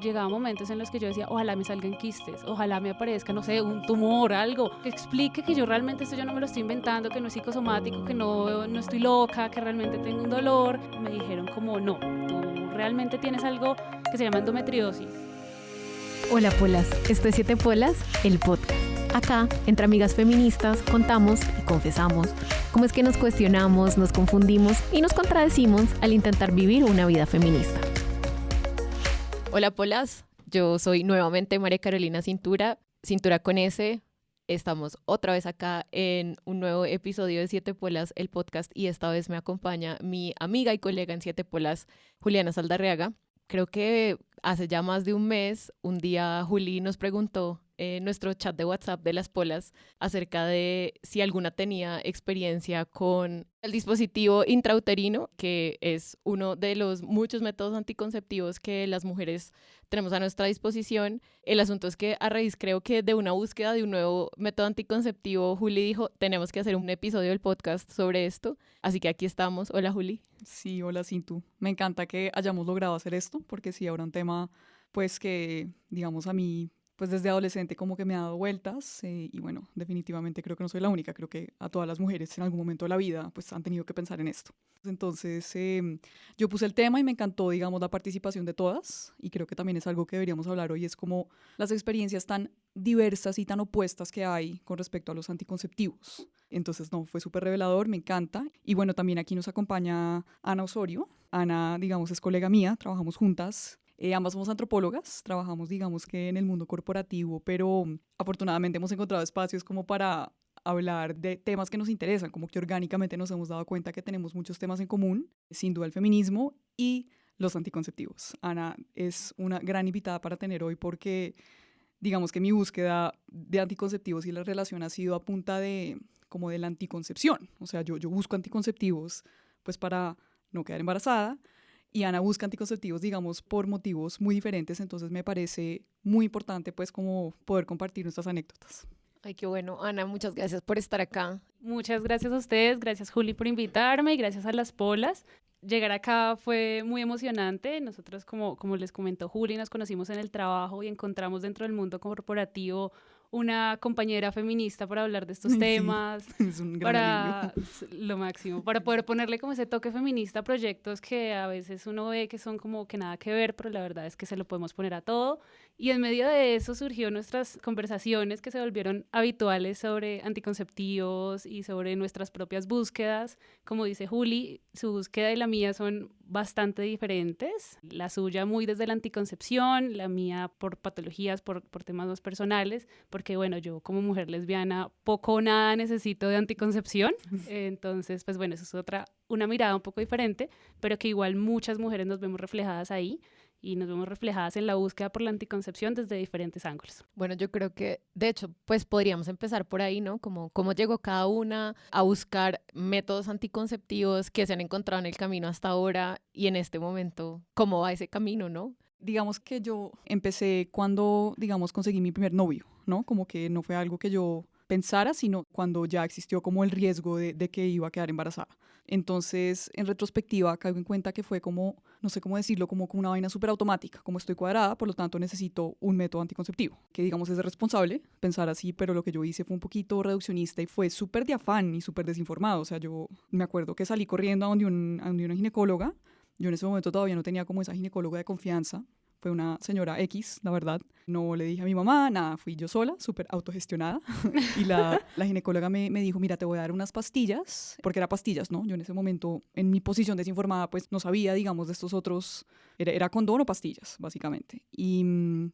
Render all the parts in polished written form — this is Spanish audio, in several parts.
llegaba momentos en los que yo decía, ojalá me salgan quistes, ojalá me aparezca, no sé, un tumor, algo que explique que yo realmente esto yo no me lo estoy inventando, que no es psicosomático, que no estoy loca, que realmente tengo un dolor. Me dijeron como, no, tú realmente tienes algo que se llama endometriosis. Hola Polas, esto es 7 Polas, el podcast. Acá, entre amigas feministas, contamos y confesamos cómo es que nos cuestionamos, nos confundimos y nos contradecimos al intentar vivir una vida feminista. Hola Polas, yo soy nuevamente María Carolina Cintura con S. Estamos otra vez acá en un nuevo episodio de 7 Polas, el podcast, y esta vez me acompaña mi amiga y colega en 7 Polas, Juliana Saldarriaga. Creo que hace ya más de un mes, un día Juli nos preguntó en nuestro chat de WhatsApp de las Polas acerca de si alguna tenía experiencia con el dispositivo intrauterino, que es uno de los muchos métodos anticonceptivos que las mujeres tenemos a nuestra disposición. El asunto es que a raíz, creo que de una búsqueda de un nuevo método anticonceptivo, Juli dijo, tenemos que hacer un episodio del podcast sobre esto. Así que aquí estamos. Hola, Juli. Sí, hola, Cintu. Me encanta que hayamos logrado hacer esto, porque sí, ahora un tema, pues que, digamos, a mí, pues desde adolescente como que me ha dado vueltas y bueno, definitivamente creo que no soy la única, creo que a todas las mujeres en algún momento de la vida pues han tenido que pensar en esto. Entonces yo puse el tema y me encantó, digamos, la participación de todas y creo que también es algo que deberíamos hablar hoy, es como las experiencias tan diversas y tan opuestas que hay con respecto a los anticonceptivos. Entonces, no, fue súper revelador, me encanta. Y bueno, también aquí nos acompaña Ana Osorio. Ana, digamos, es colega mía, trabajamos juntas. Ambas somos antropólogas, trabajamos, digamos, que en el mundo corporativo, pero afortunadamente hemos encontrado espacios como para hablar de temas que nos interesan, como que orgánicamente nos hemos dado cuenta que tenemos muchos temas en común, sin duda el feminismo y los anticonceptivos. Ana es una gran invitada para tener hoy porque digamos que mi búsqueda de anticonceptivos y la relación ha sido a punta de como de la anticoncepción. O sea, yo busco anticonceptivos pues para no quedar embarazada y Ana busca anticonceptivos, digamos, por motivos muy diferentes. Entonces me parece muy importante pues como poder compartir nuestras anécdotas. Ay, qué bueno. Ana, muchas gracias por estar acá. Muchas gracias a ustedes, gracias Juli por invitarme y gracias a las Polas. Llegar acá fue muy emocionante. Nosotros, como les comentó Juli, nos conocimos en el trabajo y encontramos dentro del mundo corporativo una compañera feminista para hablar de estos temas. Es un gran para alivio. lo máximo, para poder ponerle como ese toque feminista a proyectos que a veces uno ve que son como que nada que ver, pero la verdad es que se lo podemos poner a todo. Y en medio de eso surgió nuestras conversaciones que se volvieron habituales sobre anticonceptivos y sobre nuestras propias búsquedas. Como dice Juli, su búsqueda y la mía son bastante diferentes. La suya muy desde la anticoncepción, la mía por patologías, por temas más personales, porque bueno, yo como mujer lesbiana poco o nada necesito de anticoncepción. Entonces, pues bueno, eso es una mirada un poco diferente, pero que igual muchas mujeres nos vemos reflejadas ahí y nos vemos reflejadas en la búsqueda por la anticoncepción desde diferentes ángulos. Bueno, yo creo que, de hecho, pues podríamos empezar por ahí, ¿no? Como cómo llegó cada una a buscar métodos anticonceptivos que se han encontrado en el camino hasta ahora y en este momento, cómo va ese camino, ¿no? Digamos que yo empecé cuando, digamos, conseguí mi primer novio, ¿no? Como que no fue algo que yo pensara, sino cuando ya existió como el riesgo de que iba a quedar embarazada. Entonces, en retrospectiva, caigo en cuenta que fue como, no sé cómo decirlo, como una vaina súper automática. Como estoy cuadrada, por lo tanto necesito un método anticonceptivo, que digamos es responsable pensar así, pero lo que yo hice fue un poquito reduccionista y fue súper de afán y súper desinformado. O sea, yo me acuerdo que salí corriendo a donde una ginecóloga. Yo en ese momento todavía no tenía como esa ginecóloga de confianza. Fue una señora X, la verdad. No le dije a mi mamá, nada, fui yo sola, súper autogestionada. Y la ginecóloga me dijo, mira, te voy a dar unas pastillas, porque era pastillas, ¿no? Yo en ese momento, en mi posición desinformada, pues no sabía, digamos, de estos otros, era condón o pastillas, básicamente. Y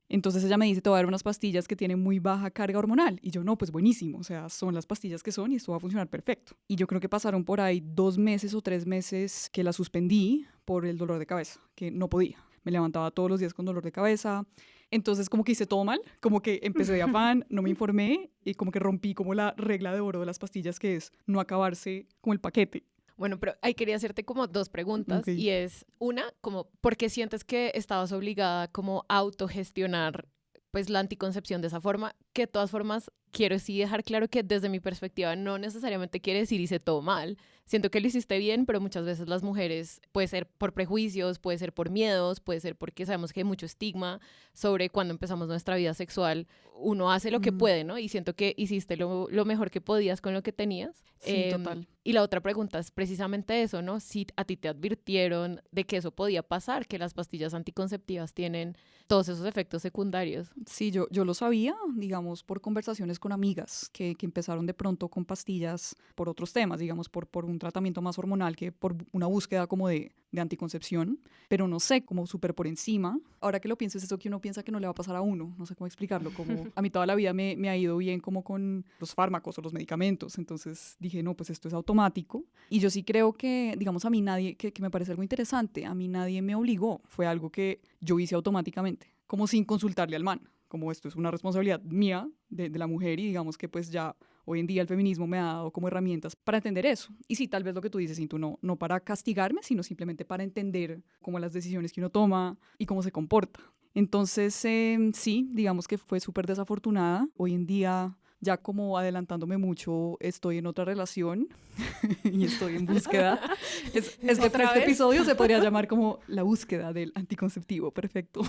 entonces ella me dice, te voy a dar unas pastillas que tienen muy baja carga hormonal. Y yo, no, pues buenísimo, o sea, son las pastillas que son y esto va a funcionar perfecto. Y yo creo que pasaron por ahí 2 meses o 3 meses que la suspendí por el dolor de cabeza, que no podía. Me levantaba todos los días con dolor de cabeza. Entonces como que hice todo mal, como que empecé de afán, no me informé y como que rompí como la regla de oro de las pastillas, que es no acabarse con el paquete. Bueno, pero ahí quería hacerte como 2 preguntas. Okay. Y es una, como, ¿por qué sientes que estabas obligada como a autogestionar pues la anticoncepción de esa forma? que de todas formas quiero sí dejar claro que desde mi perspectiva no necesariamente quiere decir hice todo mal. Siento que lo hiciste bien, pero muchas veces las mujeres, puede ser por prejuicios, puede ser por miedos, puede ser porque sabemos que hay mucho estigma sobre cuando empezamos nuestra vida sexual. Uno hace lo que puede, ¿no? Y siento que hiciste lo mejor que podías con lo que tenías. Sí, total. Y la otra pregunta es precisamente eso, ¿no? Si a ti te advirtieron de que eso podía pasar, que las pastillas anticonceptivas tienen todos esos efectos secundarios. Sí, yo lo sabía, digamos, por conversaciones con amigas que empezaron de pronto con pastillas por otros temas, digamos, por un tratamiento más hormonal que por una búsqueda como de anticoncepción, pero no sé, como súper por encima. Ahora que lo pienso, es eso que uno piensa que no le va a pasar a uno, no sé cómo explicarlo, como a mí toda la vida me ha ido bien como con los fármacos o los medicamentos, entonces dije, no, pues esto es automático. Y yo sí creo que, digamos, a mí nadie, que me parece algo interesante, a mí nadie me obligó, fue algo que yo hice automáticamente, como sin consultarle al man, como esto es una responsabilidad mía, de la mujer, y digamos que pues ya hoy en día el feminismo me ha dado como herramientas para entender eso. Y sí, tal vez lo que tú dices, Cintu, no para castigarme, sino simplemente para entender como las decisiones que uno toma y cómo se comporta. Entonces, sí, digamos que fue súper desafortunada. Hoy en día, ya como adelantándome mucho, estoy en otra relación y estoy en búsqueda. Este episodio se podría llamar como la búsqueda del anticonceptivo perfecto.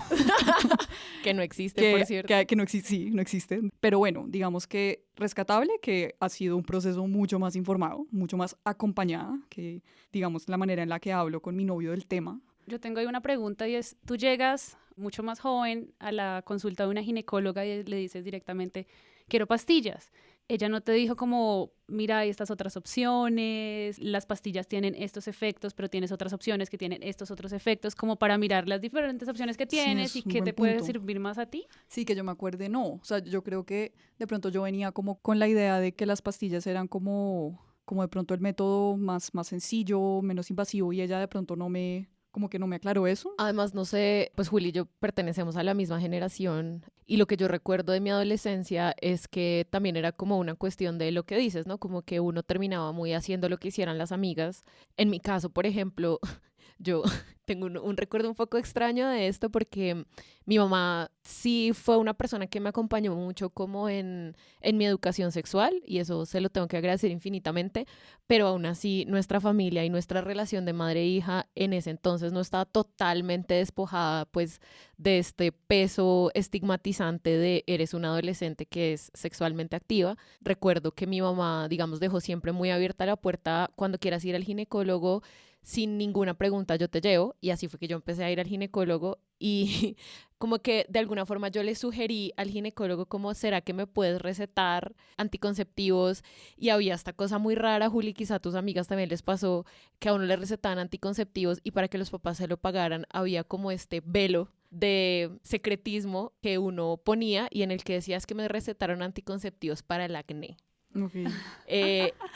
Que no existe, por cierto. Que no existe, sí, no existe. Pero bueno, digamos que rescatable, que ha sido un proceso mucho más informado, mucho más acompañada, que digamos la manera en la que hablo con mi novio del tema. Yo tengo ahí una pregunta y es, tú llegas mucho más joven a la consulta de una ginecóloga y le dices directamente, quiero pastillas. Ella no te dijo como, mira, hay estas otras opciones, las pastillas tienen estos efectos, pero tienes otras opciones que tienen estos otros efectos, como para mirar las diferentes opciones que tienes sí, y qué te puede servir más a ti. Sí, que yo me acuerde, no. O sea, yo creo que de pronto yo venía como con la idea de que las pastillas eran como de pronto el método más sencillo, menos invasivo, y ella de pronto como que no me aclaró eso. Además, no sé, pues Juli y yo pertenecemos a la misma generación y lo que yo recuerdo de mi adolescencia es que también era como una cuestión de lo que dices, ¿no? Como que uno terminaba muy haciendo lo que hicieran las amigas. En mi caso, por ejemplo, yo tengo un recuerdo un poco extraño de esto porque mi mamá sí fue una persona que me acompañó mucho como en mi educación sexual y eso se lo tengo que agradecer infinitamente, pero aún así nuestra familia y nuestra relación de madre e hija en ese entonces no estaba totalmente despojada pues de este peso estigmatizante de eres un adolescente que es sexualmente activa. Recuerdo que mi mamá, digamos, dejó siempre muy abierta la puerta cuando quieras ir al ginecólogo, sin ninguna pregunta yo te llevo, y así fue que yo empecé a ir al ginecólogo y como que de alguna forma yo le sugerí al ginecólogo como, ¿será que me puedes recetar anticonceptivos? Y había esta cosa muy rara, Juli, quizá a tus amigas también les pasó, que a uno le recetaban anticonceptivos y para que los papás se lo pagaran había como este velo de secretismo que uno ponía y en el que decías que me recetaron anticonceptivos para el acné. Okay.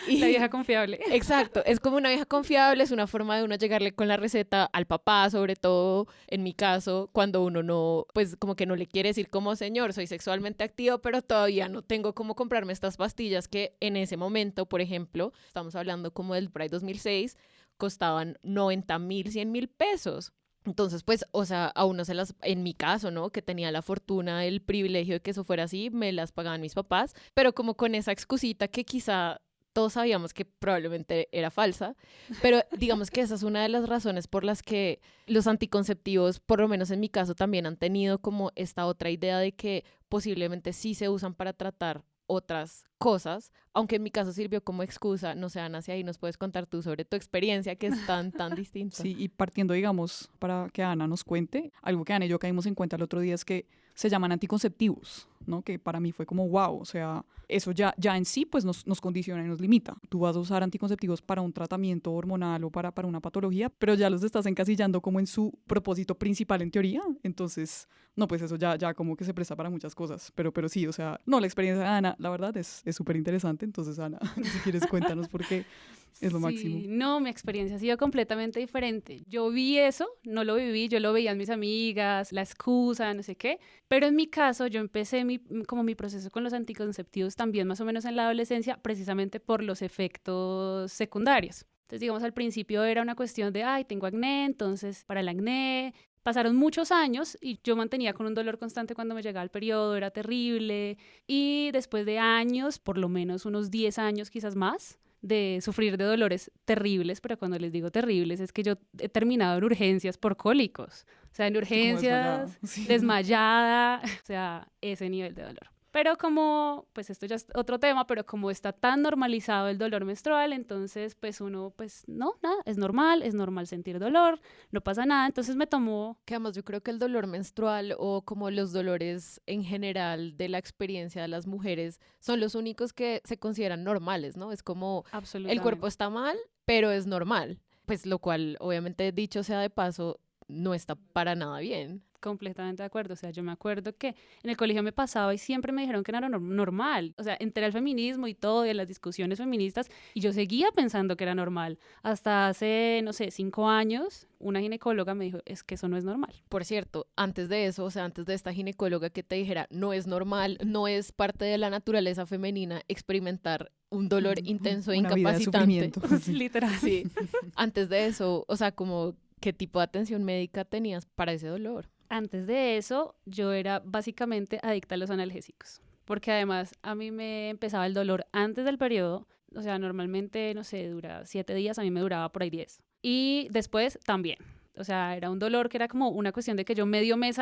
La vieja confiable. Exacto, es como una vieja confiable, es una forma de uno llegarle con la receta al papá, sobre todo en mi caso, cuando uno no, pues como que no le quiere decir como señor, soy sexualmente activo, pero todavía no tengo cómo comprarme estas pastillas que en ese momento, por ejemplo, estamos hablando como del Pride 2006, costaban 90,000, 100,000 pesos. Entonces, pues, o sea, a uno en mi caso, ¿no? Que tenía la fortuna, el privilegio de que eso fuera así, me las pagaban mis papás, pero como con esa excusita que quizá todos sabíamos que probablemente era falsa, pero digamos que esa es una de las razones por las que los anticonceptivos, por lo menos en mi caso, también han tenido como esta otra idea de que posiblemente sí se usan para tratar otras cosas, aunque en mi caso sirvió como excusa. No sé, Ana, si ahí nos puedes contar tú sobre tu experiencia que es tan distinta. Sí, y partiendo, digamos, para que Ana nos cuente, algo que Ana y yo caímos en cuenta el otro día es que se llaman anticonceptivos, ¿no? Que para mí fue como wow, o sea, eso ya en sí pues nos condiciona y nos limita. Tú vas a usar anticonceptivos para un tratamiento hormonal o para una patología, pero ya los estás encasillando como en su propósito principal en teoría, entonces, no, pues eso ya como que se presta para muchas cosas, pero sí, o sea, no, la experiencia de Ana, la verdad, es súper interesante, entonces Ana, si quieres cuéntanos por qué. Es lo máximo. No, mi experiencia ha sido completamente diferente. Yo vi eso, no lo viví, yo lo veía en mis amigas, la excusa, no sé qué. Pero en mi caso, yo empecé mi proceso con los anticonceptivos también más o menos en la adolescencia, precisamente por los efectos secundarios. Entonces, digamos, al principio era una cuestión de, ay, tengo acné, entonces para el acné Pasaron muchos años y yo mantenía con un dolor constante cuando me llegaba el periodo, era terrible. Y después de años, por lo menos unos 10 años, quizás más, de sufrir de dolores terribles, pero cuando les digo terribles es que yo he terminado en urgencias por cólicos. O sea, en urgencias, desmayada, o sea, ese nivel de dolor. Pero como, pues esto ya es otro tema, pero como está tan normalizado el dolor menstrual, entonces pues uno, pues no, nada, es normal sentir dolor, no pasa nada, entonces me tomó... Que además yo creo que el dolor menstrual o como los dolores en general de la experiencia de las mujeres son los únicos que se consideran normales, ¿no? Es como el cuerpo está mal, pero es normal, pues lo cual obviamente dicho sea de paso, no está para nada bien. Completamente de acuerdo, o sea, yo me acuerdo que en el colegio me pasaba y siempre me dijeron que no era normal, o sea, entré al feminismo y todo, y en las discusiones feministas, y yo seguía pensando que era normal, hasta hace, no sé, 5 años, una ginecóloga me dijo, es que eso no es normal. Por cierto, antes de eso, o sea, antes de esta ginecóloga que te dijera, no es normal, no es parte de la naturaleza femenina experimentar un dolor intenso e incapacitante. Literal. Sí. Antes de eso, o sea, como, ¿qué tipo de atención médica tenías para ese dolor? Antes de eso, yo era básicamente adicta a los analgésicos, porque además a mí me empezaba el dolor antes del periodo, o sea, normalmente, no sé, dura 7 días, a mí me duraba por ahí 10. Y después también, o sea, era un dolor que era como una cuestión de que yo medio mes,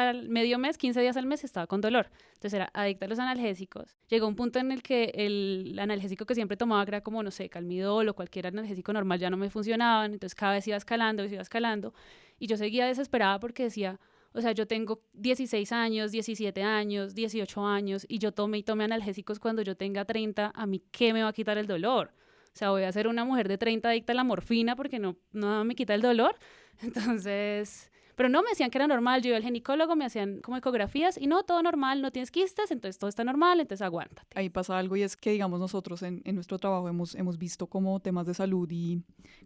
15 días al mes estaba con dolor. Entonces era adicta a los analgésicos. Llegó un punto en el que el analgésico que siempre tomaba, que era como, no sé, Calmidol o cualquier analgésico normal, ya no me funcionaban, entonces cada vez iba escalando, y yo seguía desesperada porque decía... O sea, yo tengo 16 años, 17 años, 18 años y yo tome analgésicos cuando yo tenga 30, ¿a mí qué me va a quitar el dolor? O sea, voy a ser una mujer de 30 adicta a la morfina porque no me quita el dolor. Entonces, pero no, me decían que era normal. Yo iba al ginecólogo, me hacían como ecografías y no, todo normal, no tienes quistes, entonces todo está normal, entonces aguántate. Ahí pasa algo y es que, digamos, nosotros en nuestro trabajo hemos visto como temas de salud y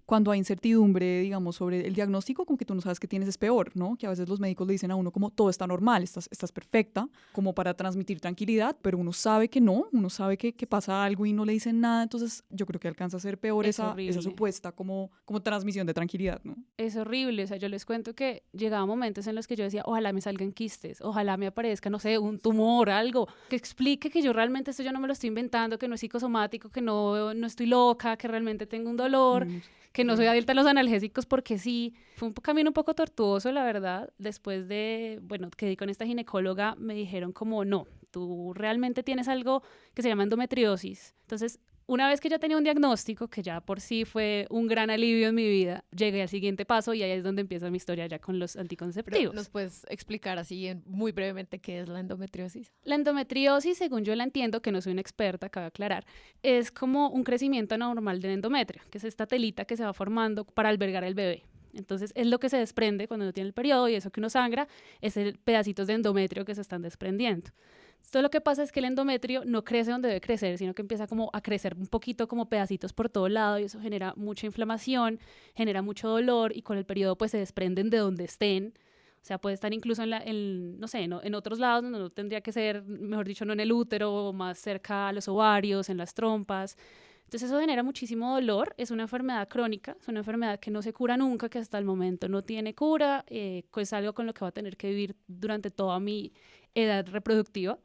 cuando hay incertidumbre, digamos, sobre el diagnóstico, como que tú no sabes qué tienes es peor, ¿no? Que a veces los médicos le dicen a uno como todo está normal, estás perfecta, como para transmitir tranquilidad, pero uno sabe que no, uno sabe que pasa algo y no le dicen nada, entonces yo creo que alcanza a ser peor esa supuesta como transmisión de tranquilidad, ¿no? Es horrible, o sea, yo les cuento que llegaba momentos en los que yo decía, ojalá me salgan quistes, ojalá me aparezca, no sé, un tumor, algo, que explique que yo realmente esto yo no me lo estoy inventando, que no es psicosomático, que no estoy loca, que realmente tengo un dolor, que no soy adicta a los analgésicos, porque sí, fue un camino un poco tortuoso, la verdad. Después de, bueno, que di con esta ginecóloga, me dijeron como, no, tú realmente tienes algo que se llama endometriosis. Entonces, una vez que ya tenía un diagnóstico, que ya por sí fue un gran alivio en mi vida, llegué al siguiente paso y ahí es donde empieza mi historia ya con los anticonceptivos. Pero ¿nos puedes explicar así muy brevemente qué es la endometriosis? La endometriosis, según yo la entiendo, que no soy una experta, cabe aclarar, es como un crecimiento anormal del endometrio, que es esta telita que se va formando para albergar el bebé. Entonces es lo que se desprende cuando uno tiene el periodo y eso que uno sangra es el pedacitos de endometrio que se están desprendiendo. Esto lo que pasa es que el endometrio no crece donde debe crecer, sino que empieza como a crecer un poquito como pedacitos por todo lado y eso genera mucha inflamación, genera mucho dolor y con el periodo pues se desprenden de donde estén. O sea, puede estar incluso no sé, en otros lados donde no tendría que ser, mejor dicho, no en el útero, más cerca a los ovarios, en las trompas. Entonces eso genera muchísimo dolor, es una enfermedad crónica, es una enfermedad que no se cura nunca, que hasta el momento no tiene cura, es algo con lo que voy a tener que vivir durante toda mi edad reproductiva.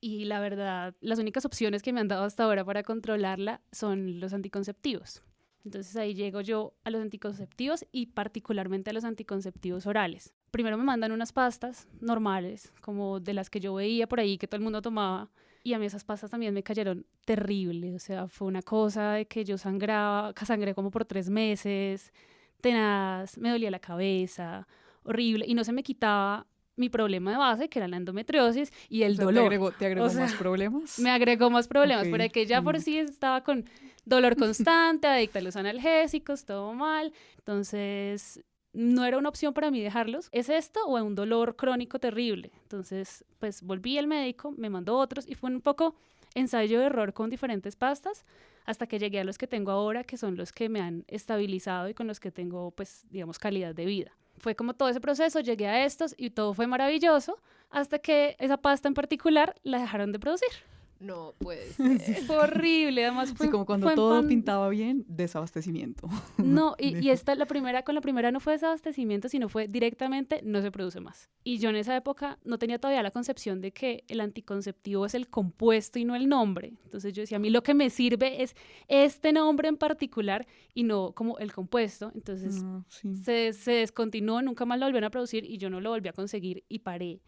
Y la verdad, las únicas opciones que me han dado hasta ahora para controlarla son los anticonceptivos. Entonces ahí llego yo a los anticonceptivos y particularmente a los anticonceptivos orales. Primero me mandan unas pastas normales, como de las que yo veía por ahí que todo el mundo tomaba. Y a mí esas pastas también me cayeron terrible. O sea, fue una cosa de que yo sangré como por 3 meses, tenaz, me dolía la cabeza, horrible. Y no se me quitaba mi problema de base, que era la endometriosis y el dolor. ¿Te agregó más problemas? Me agregó más problemas, Okay. porque ya por sí estaba con dolor constante, adicta a los analgésicos, todo mal. Entonces, no era una opción para mí dejarlos. ¿Es esto o un dolor crónico terrible? Entonces, pues volví al médico, me mandó otros y fue un poco ensayo de error con diferentes pastas hasta que llegué a los que tengo ahora, que son los que me han estabilizado y con los que tengo, pues, digamos, calidad de vida. Fue como todo ese proceso, llegué a estos y todo fue maravilloso hasta que esa pasta en particular la dejaron de producir. No puede ser. Fue horrible, además fue, Sí, como cuando fue en todo pintaba bien, desabastecimiento. No, y esta, con la primera no fue desabastecimiento, sino fue directamente no se produce más. Y yo en esa época no tenía todavía la concepción de que el anticonceptivo es el compuesto y no el nombre. Entonces yo decía, a mí lo que me sirve es este nombre en particular y no como el compuesto. Entonces Sí. se descontinuó, nunca más lo volvieron a producir y yo no lo volví a conseguir y paré.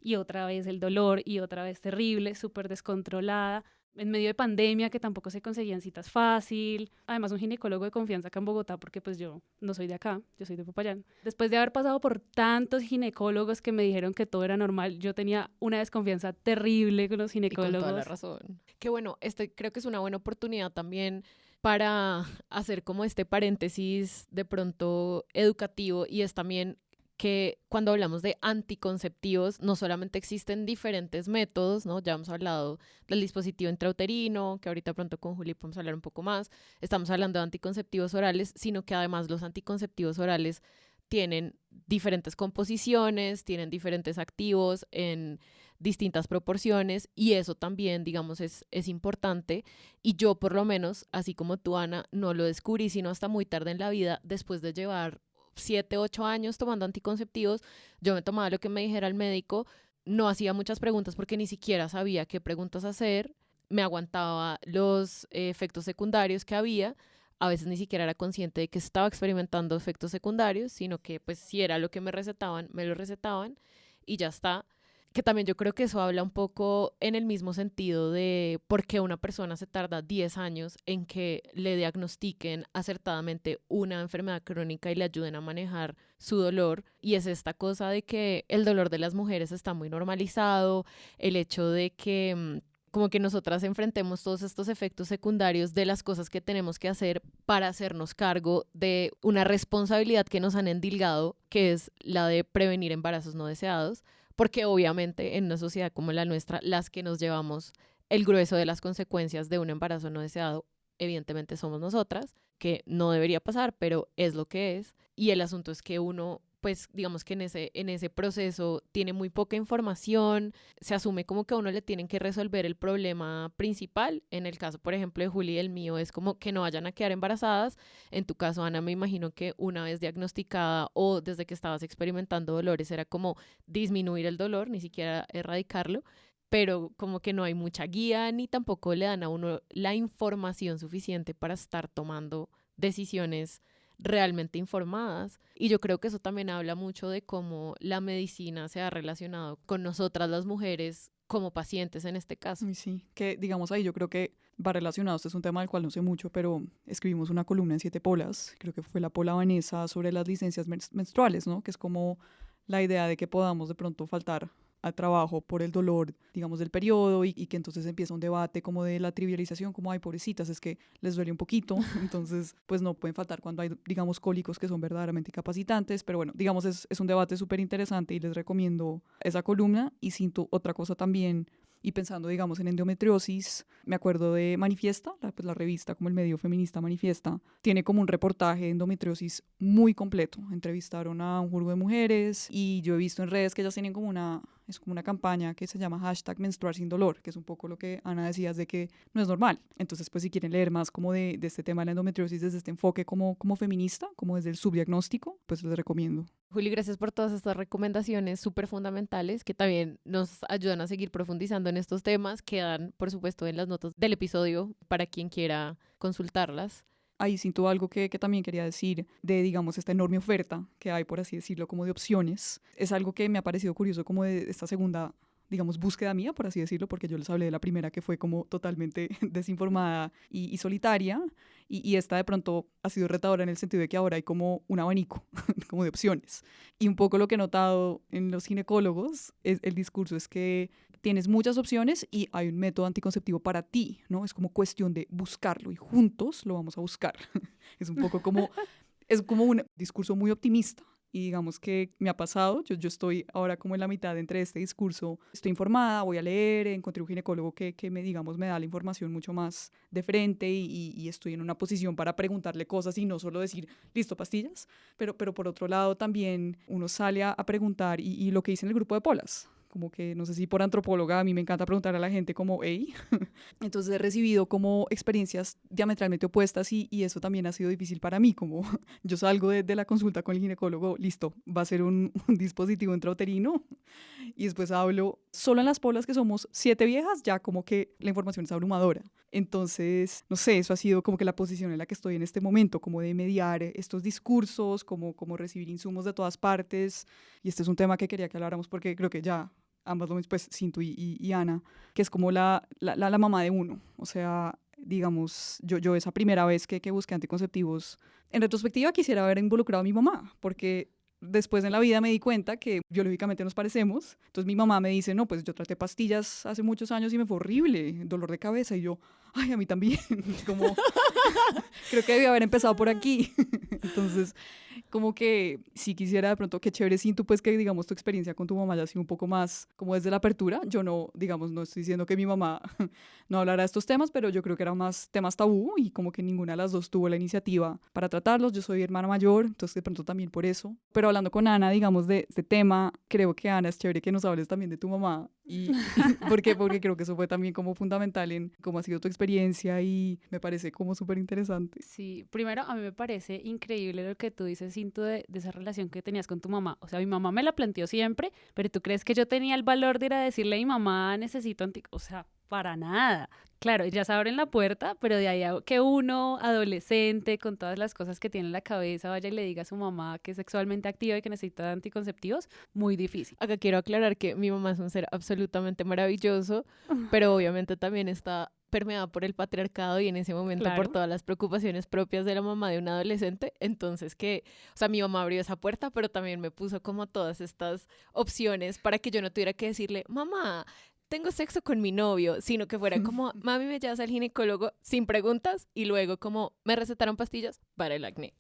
Y otra vez el dolor y otra vez terrible, súper descontrolada. En medio de pandemia, que tampoco se conseguían citas fácil. Además, un ginecólogo de confianza acá en Bogotá, porque pues yo no soy de acá, yo soy de Popayán. Después de haber pasado por tantos ginecólogos que me dijeron que todo era normal, yo tenía una desconfianza terrible con los Y con ginecólogos. toda la razón. Qué bueno, creo que es una buena oportunidad también para hacer como este paréntesis de pronto educativo, y es también que cuando hablamos de anticonceptivos no solamente existen diferentes métodos, ¿no? Ya hemos hablado del dispositivo intrauterino, que ahorita pronto con Juli podemos hablar un poco más, estamos hablando de anticonceptivos orales, sino que además los anticonceptivos orales tienen diferentes composiciones, tienen diferentes activos en distintas proporciones, y eso también, digamos, es importante. Y yo, por lo menos, así como tú, Ana, no lo descubrí sino hasta muy tarde en la vida, después de llevar 7, 8 años tomando anticonceptivos. Yo me tomaba lo que me dijera el médico, no hacía muchas preguntas porque ni siquiera sabía qué preguntas hacer, me aguantaba los efectos secundarios que había. A veces ni siquiera era consciente de que estaba experimentando efectos secundarios, sino que pues si era lo que me recetaban, me lo recetaban y ya está. Que también yo creo que eso habla un poco en el mismo sentido de por qué una persona se tarda 10 años en que le diagnostiquen acertadamente una enfermedad crónica y le ayuden a manejar su dolor. Y es esta cosa de que el dolor de las mujeres está muy normalizado, el hecho de que como que nosotras enfrentemos todos estos efectos secundarios de las cosas que tenemos que hacer para hacernos cargo de una responsabilidad que nos han endilgado, que es la de prevenir embarazos no deseados, porque obviamente en una sociedad como la nuestra, las que nos llevamos el grueso de las consecuencias de un embarazo no deseado, evidentemente somos nosotras, que no debería pasar, pero es lo que es. Y el asunto es que uno, pues digamos que en ese proceso tiene muy poca información, se asume como que a uno le tienen que resolver el problema principal. En el caso, por ejemplo, de Juli y el mío, es como que no vayan a quedar embarazadas. En tu caso, Ana, me imagino que una vez diagnosticada o desde que estabas experimentando dolores era como disminuir el dolor, ni siquiera erradicarlo, pero como que no hay mucha guía ni tampoco le dan a uno la información suficiente para estar tomando decisiones realmente informadas. Y yo creo que eso también habla mucho de cómo la medicina se ha relacionado con nosotras las mujeres como pacientes en este caso. Sí, que digamos ahí yo creo que va relacionado, este es un tema del cual no sé mucho, pero escribimos una columna en 7 Polas, creo que fue la Pola Vanessa, sobre las licencias menstruales, ¿no? Que es como la idea de que podamos de pronto faltar al trabajo por el dolor, digamos, del periodo y que entonces empieza un debate como de la trivialización, como, ay, pobrecitas, es que les duele un poquito, entonces, pues no pueden faltar cuando hay, digamos, cólicos que son verdaderamente incapacitantes, pero bueno, digamos, es un debate súper interesante y les recomiendo esa columna. Y siento otra cosa también, y pensando, digamos, en endometriosis, me acuerdo de Manifiesta, pues la revista, como el medio feminista Manifiesta, tiene como un reportaje de endometriosis muy completo. Entrevistaron a un jurgo de mujeres y yo he visto en redes que ellas tienen como es como una campaña que se llama #menstruar sin dolor, que es un poco lo que Ana decías de que no es normal. Entonces, pues si quieren leer más como de este tema de la endometriosis desde este enfoque como feminista, como desde el subdiagnóstico, pues les recomiendo. Juli, gracias por todas estas recomendaciones súper fundamentales que también nos ayudan a seguir profundizando en estos temas. Quedan, por supuesto, en las notas del episodio para quien quiera consultarlas. Ahí siento algo que también quería decir de, digamos, esta enorme oferta que hay, por así decirlo, como de opciones. Es algo que me ha parecido curioso como de esta segunda, digamos, búsqueda mía, por así decirlo, porque yo les hablé de la primera que fue como totalmente desinformada y solitaria, y esta de pronto ha sido retadora en el sentido de que ahora hay como un abanico como de opciones. Y un poco lo que he notado en los ginecólogos, el discurso es que tienes muchas opciones y hay un método anticonceptivo para ti, ¿no? Es como cuestión de buscarlo y juntos lo vamos a buscar. Es un poco como, es como un discurso muy optimista. Y digamos que me ha pasado, yo estoy ahora como en la mitad entre este discurso, estoy informada, voy a leer, encontré un ginecólogo que me da la información mucho más de frente y estoy en una posición para preguntarle cosas y no solo decir, listo, pastillas, pero por otro lado también uno sale a preguntar y lo que hice en el grupo de Polas, como que no sé si por antropóloga, a mí me encanta preguntar a la gente como, hey, entonces he recibido como experiencias diametralmente opuestas y eso también ha sido difícil para mí, como yo salgo de la consulta con el ginecólogo, listo, va a ser un dispositivo intrauterino y después hablo solo en las polas que somos 7 viejas, ya como que la información es abrumadora. Entonces, no sé, eso ha sido como que la posición en la que estoy en este momento, como de mediar estos discursos, como recibir insumos de todas partes. Y este es un tema que quería que habláramos porque creo que ya ambas lo mismo, pues Cintu y Ana, que es como la mamá de uno. O sea, digamos, yo esa primera vez que busqué anticonceptivos, en retrospectiva quisiera haber involucrado a mi mamá, porque después en la vida me di cuenta que biológicamente nos parecemos. Entonces mi mamá me dice, no, pues yo traté pastillas hace muchos años y me fue horrible, dolor de cabeza. Y yo, ay, a mí también. Como, creo que debí haber empezado por aquí. Entonces, como que si quisiera de pronto, qué chévere, Cintu, pues que digamos tu experiencia con tu mamá haya sido un poco más como desde la apertura. Yo no, digamos, no estoy diciendo que mi mamá no hablara de estos temas, pero yo creo que eran más temas tabú y como que ninguna de las dos tuvo la iniciativa para tratarlos. Yo soy hermana mayor, entonces de pronto también por eso. Pero hablando con Ana, digamos, de este tema, creo que Ana, es chévere que nos hables también de tu mamá. Y porque creo que eso fue también como fundamental en cómo ha sido tu experiencia y me parece como súper interesante. Sí, primero a mí me parece increíble lo que tú dices, Cinto, de esa relación que tenías con tu mamá. O sea, mi mamá me la planteó siempre, pero ¿tú crees que yo tenía el valor de ir a decirle a mi mamá, necesito o sea, para nada? Claro, ya se abren la puerta, pero de ahí a que uno, adolescente, con todas las cosas que tiene en la cabeza, vaya y le diga a su mamá que es sexualmente activa y que necesita anticonceptivos, muy difícil. Acá quiero aclarar que mi mamá es un ser absolutamente maravilloso, pero obviamente también está permeada por el patriarcado y en ese momento Claro. por todas las preocupaciones propias de la mamá de un adolescente. Entonces o sea, mi mamá abrió esa puerta, pero también me puso como todas estas opciones para que yo no tuviera que decirle, mamá, tengo sexo con mi novio, sino que fuera como, mami, me llevas al ginecólogo sin preguntas y luego como, me recetaron pastillas para el acné.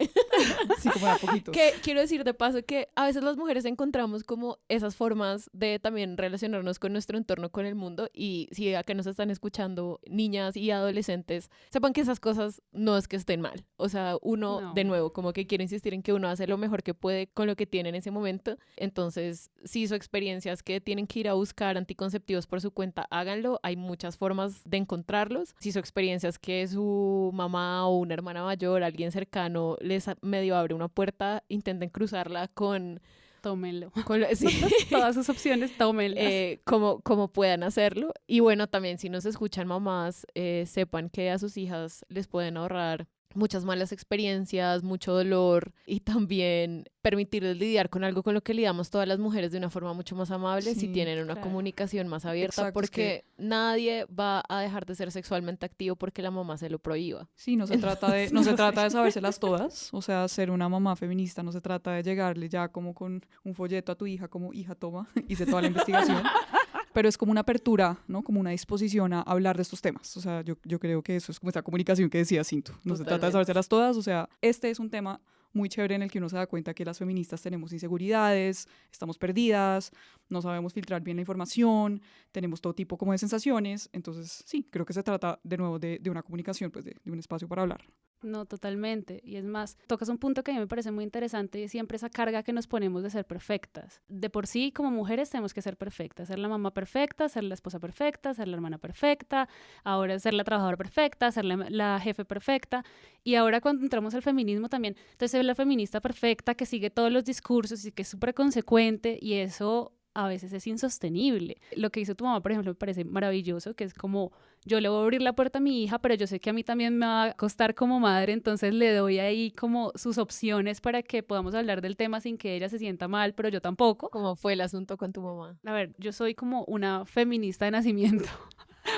Sí, como de a poquitos. Que quiero decir de paso que a veces las mujeres encontramos como esas formas de también relacionarnos con nuestro entorno, con el mundo, y si acá nos están escuchando niñas y adolescentes, sepan que esas cosas no es que estén mal. O sea, uno, No. de nuevo, como que quiero insistir en que uno hace lo mejor que puede con lo que tiene en ese momento. Entonces, si su experiencia es que tienen que ir a buscar anticonceptivos por su cuenta, háganlo. Hay muchas formas de encontrarlos. Si su experiencia es que su mamá o una hermana mayor, alguien cercano, les medio abre una puerta, intenten cruzarla con Tómenlo. sí, Todas sus opciones, tómenlas. como puedan hacerlo. Y bueno, también si nos escuchan mamás, sepan que a sus hijas les pueden ahorrar muchas malas experiencias, mucho dolor y también permitirles lidiar con algo con lo que lidiamos todas las mujeres de una forma mucho más amable si Sí, tienen una claro. comunicación más abierta. Exacto, es porque nadie va a dejar de ser sexualmente activo porque la mamá se lo prohíba. Sí, no se trata de, Entonces, no se no trata sé. de sabérselas todas, o sea, ser una mamá feminista, no se trata de llegarle ya como con un folleto a tu hija, como hija, toma, hice toda la investigación, pero es como una apertura, ¿no? Como una disposición a hablar de estos temas, o sea, yo creo que eso es como esa comunicación que decía Cinto, no se trata de Totalmente. sabérselas todas, o sea, este es un tema muy chévere en el que uno se da cuenta que las feministas tenemos inseguridades, estamos perdidas, no sabemos filtrar bien la información, tenemos todo tipo como de sensaciones, entonces sí, creo que se trata de nuevo de una comunicación, pues de un espacio para hablar. No, totalmente. Y es más, tocas un punto que a mí me parece muy interesante y es siempre esa carga que nos ponemos de ser perfectas. De por sí, como mujeres, tenemos que ser perfectas. Ser la mamá perfecta, ser la esposa perfecta, ser la hermana perfecta, ahora ser la trabajadora perfecta, ser la jefe perfecta. Y ahora cuando entramos al feminismo también, entonces ser la feminista perfecta que sigue todos los discursos y que es súper consecuente y eso a veces es insostenible. Lo que hizo tu mamá, por ejemplo, me parece maravilloso, que es como, yo le voy a abrir la puerta a mi hija, pero yo sé que a mí también me va a costar como madre, entonces le doy ahí como sus opciones para que podamos hablar del tema sin que ella se sienta mal, pero yo tampoco. ¿Cómo fue el asunto con tu mamá? A ver, yo soy como una feminista de nacimiento.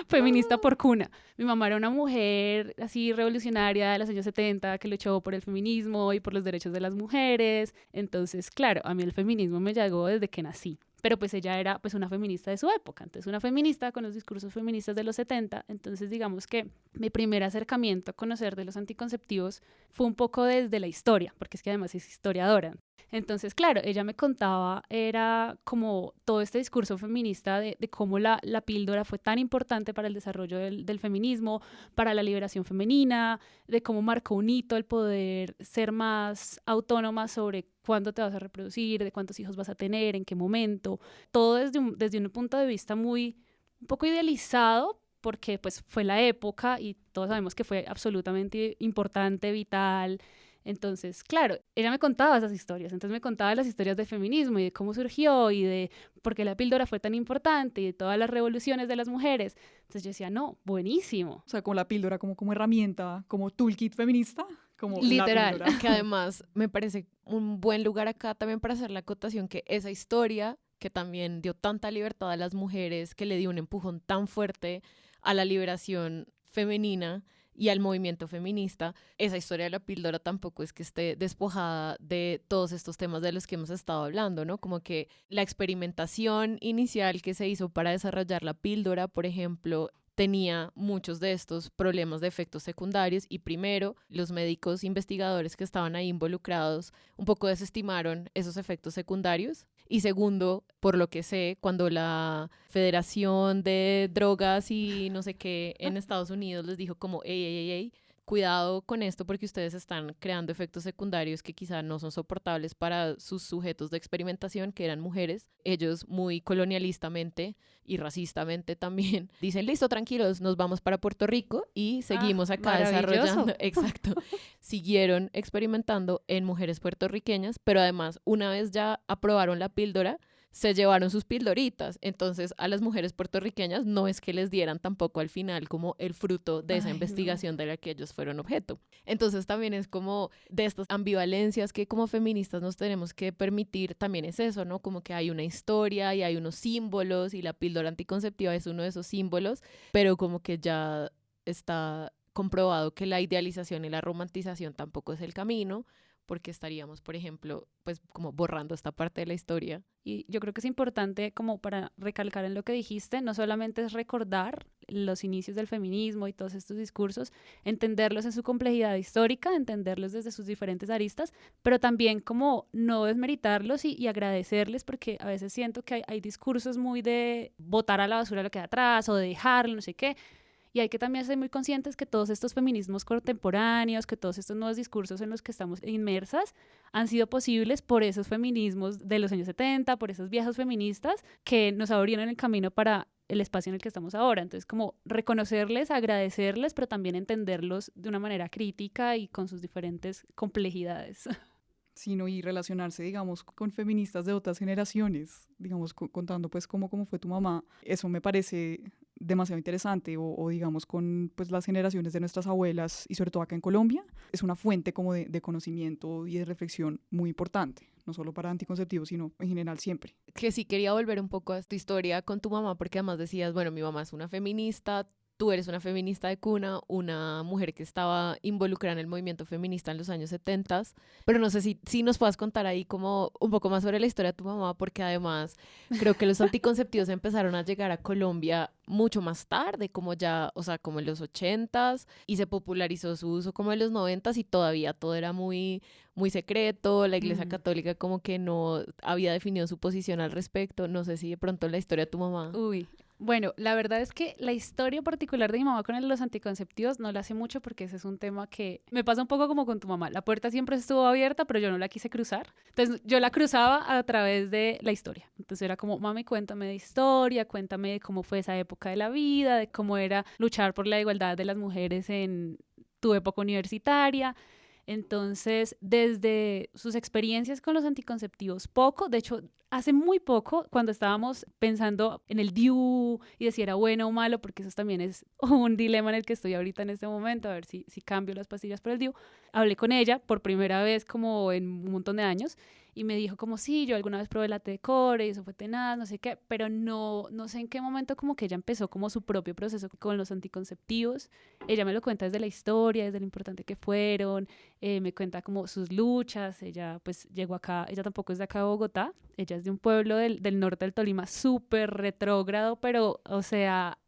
Feminista por cuna. Mi mamá era una mujer así revolucionaria de los años 70 que luchó por el feminismo y por los derechos de las mujeres. Entonces, claro, a mí el feminismo me llegó desde que nací. Pero pues ella era pues una feminista de su época, entonces una feminista con los discursos feministas de los 70, entonces digamos que mi primer acercamiento a conocer de los anticonceptivos fue un poco desde la historia, porque es que además es historiadora. Entonces, claro, ella me contaba, era como todo este discurso feminista de cómo la píldora fue tan importante para el desarrollo del feminismo, para la liberación femenina, de cómo marcó un hito el poder ser más autónoma sobre cuándo te vas a reproducir, de cuántos hijos vas a tener, en qué momento, todo desde un punto de vista un poco idealizado, porque pues fue la época y todos sabemos que fue absolutamente importante, vital. Entonces, claro, ella me contaba esas historias, entonces me contaba las historias del feminismo y de cómo surgió y de por qué la píldora fue tan importante y de todas las revoluciones de las mujeres. Entonces yo decía, no, buenísimo. O sea, con la píldora como herramienta, como toolkit feminista, como literal, la píldora. que además me parece un buen lugar acá también para hacer la acotación que esa historia que también dio tanta libertad a las mujeres, que le dio un empujón tan fuerte a la liberación femenina y al movimiento feminista, esa historia de la píldora tampoco es que esté despojada de todos estos temas de los que hemos estado hablando, ¿no? Como que la experimentación inicial que se hizo para desarrollar la píldora, por ejemplo, tenía muchos de estos problemas de efectos secundarios y primero los médicos investigadores que estaban ahí involucrados un poco desestimaron esos efectos secundarios y segundo, por lo que sé, cuando la Federación de Drogas y no sé qué en Estados Unidos les dijo como ey, cuidado con esto porque ustedes están creando efectos secundarios que quizá no son soportables para sus sujetos de experimentación, que eran mujeres. Ellos muy colonialistamente y racistamente también dicen, listo, tranquilos, nos vamos para Puerto Rico y seguimos acá desarrollando. Exacto. Siguieron experimentando en mujeres puertorriqueñas, pero además, una vez ya aprobaron la píldora, se llevaron sus pildoritas. Entonces, a las mujeres puertorriqueñas no es que les dieran tampoco al final como el fruto de esa investigación de la que ellos fueron objeto. Entonces, también es como de estas ambivalencias que como feministas nos tenemos que permitir, también es eso, ¿no? Como que hay una historia y hay unos símbolos y la píldora anticonceptiva es uno de esos símbolos, pero como que ya está comprobado que la idealización y la romantización tampoco es el camino, porque estaríamos, por ejemplo, pues como borrando esta parte de la historia. Y yo creo que es importante como para recalcar en lo que dijiste, no solamente es recordar los inicios del feminismo y todos estos discursos, entenderlos en su complejidad histórica, entenderlos desde sus diferentes aristas, pero también como no desmeritarlos y agradecerles, porque a veces siento que hay discursos muy de botar a la basura lo que hay atrás o de dejarlo, no sé qué. Y hay que también ser muy conscientes que todos estos feminismos contemporáneos, que todos estos nuevos discursos en los que estamos inmersas han sido posibles por esos feminismos de los años 70, por esos viejos feministas que nos abrieron el camino para el espacio en el que estamos ahora. Entonces, como reconocerles, agradecerles, pero también entenderlos de una manera crítica y con sus diferentes complejidades. Sino y relacionarse, digamos, con feministas de otras generaciones, digamos, contando pues cómo fue tu mamá. Eso me parece demasiado interesante o digamos con pues las generaciones de nuestras abuelas y sobre todo acá en Colombia es una fuente como de conocimiento y de reflexión muy importante, no solo para anticonceptivos sino en general siempre. Que sí quería volver un poco a tu historia con tu mamá porque además decías, bueno, mi mamá es una feminista, tú eres una feminista de cuna, una mujer que estaba involucrada en el movimiento feminista en los años 70, pero no sé si nos puedas contar ahí como un poco más sobre la historia de tu mamá, porque además creo que los anticonceptivos empezaron a llegar a Colombia mucho más tarde, como ya, o sea, como en los 80s, y se popularizó su uso como en los 90s y todavía todo era muy, muy secreto, la Iglesia Católica como que no había definido su posición al respecto, no sé si de pronto la historia de tu mamá. Uy. Bueno, la verdad es que la historia particular de mi mamá con los anticonceptivos no la sé mucho porque ese es un tema que me pasa un poco como con tu mamá. La puerta siempre estuvo abierta, pero yo no la quise cruzar. Entonces, yo la cruzaba a través de la historia. Entonces, era como, mami, cuéntame de historia, cuéntame de cómo fue esa época de la vida, de cómo era luchar por la igualdad de las mujeres en tu época universitaria. Entonces, desde sus experiencias con los anticonceptivos, poco, de hecho, hace muy poco, cuando estábamos pensando en el DIU y de si era bueno o malo, porque eso también es un dilema en el que estoy ahorita en este momento, a ver si cambio las pastillas por el DIU, hablé con ella por primera vez como en un montón de años y me dijo como sí, yo alguna vez probé la té de cobre y eso fue tenaz, no sé qué, pero no sé en qué momento como que ella empezó como su propio proceso con los anticonceptivos. Ella me lo cuenta desde la historia, desde lo importante que fueron, me cuenta como sus luchas. Ella pues llegó acá, ella tampoco es de acá de Bogotá, ella es de un pueblo del norte del Tolima súper retrógrado, pero o sea,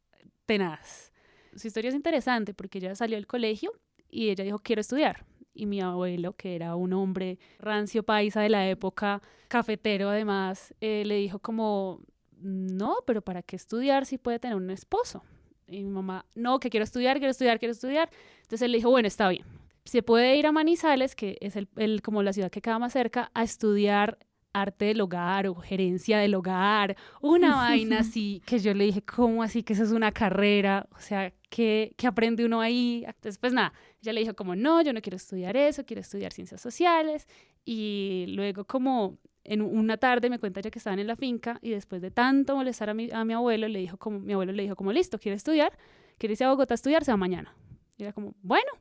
tenaz. Su historia es interesante porque ella salió del colegio y ella dijo quiero estudiar. y mi abuelo, que era un hombre rancio paisa de la época, cafetero además, le dijo como, no, pero ¿para qué estudiar si puede tener un esposo? Y mi mamá, no, que quiero estudiar. Entonces él le dijo, bueno, está bien. Se puede ir a Manizales, que es como la ciudad que queda más cerca, a estudiar arte del hogar o gerencia del hogar, una vaina así, que yo le dije, ¿cómo así que eso es una carrera? O sea, ¿qué aprende uno ahí? Entonces, pues nada, ella le dijo como, no, yo no quiero estudiar eso, quiero estudiar ciencias sociales. Y luego como en una tarde me cuenta ella que estaban en la finca y después de tanto molestar a mi abuelo, mi abuelo le dijo como, listo, ¿quiere estudiar? ¿Quiere irse a Bogotá a estudiar? Se va mañana. Y era como, bueno,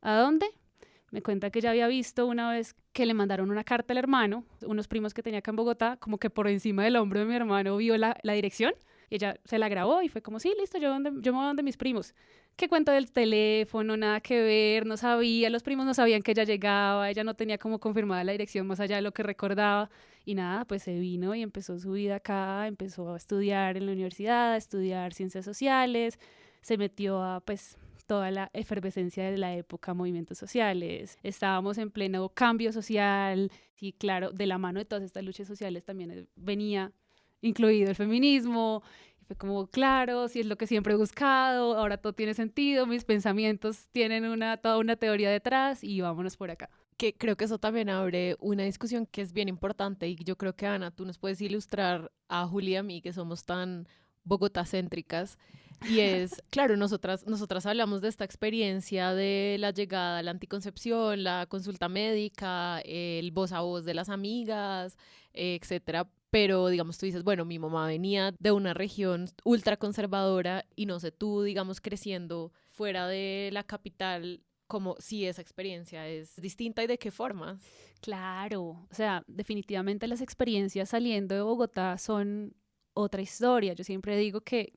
¿a dónde? Me cuenta que ya había visto una vez que le mandaron una carta al hermano, unos primos que tenía acá en Bogotá, como que por encima del hombro de mi hermano vio la dirección, y ella se la grabó y fue como, sí, listo, yo me voy a donde mis primos. ¿Qué cuenta del teléfono? Nada que ver, no sabía, los primos no sabían que ella llegaba, ella no tenía como confirmada la dirección más allá de lo que recordaba, y nada, pues se vino y empezó su vida acá, empezó a estudiar en la universidad, a estudiar ciencias sociales, se metió a, pues, toda la efervescencia de la época, movimientos sociales, estábamos en pleno cambio social, y claro, de la mano de todas estas luchas sociales también venía incluido el feminismo, y fue como, claro, si es lo que siempre he buscado, ahora todo tiene sentido, mis pensamientos tienen toda una teoría detrás, y vámonos por acá. Que creo que eso también abre una discusión que es bien importante, y yo creo que, Ana, tú nos puedes ilustrar a Juli y a mí, que somos tan bogotacéntricas. Y es, claro, nosotras hablamos de esta experiencia de la llegada a la anticoncepción, la consulta médica, el voz a voz de las amigas, etcétera. Pero, digamos, tú dices, bueno, mi mamá venía de una región ultraconservadora y no sé, tú, digamos, creciendo fuera de la capital, como si esa experiencia es distinta y de qué forma. Claro, o sea, definitivamente las experiencias saliendo de Bogotá son otra historia. Yo siempre digo que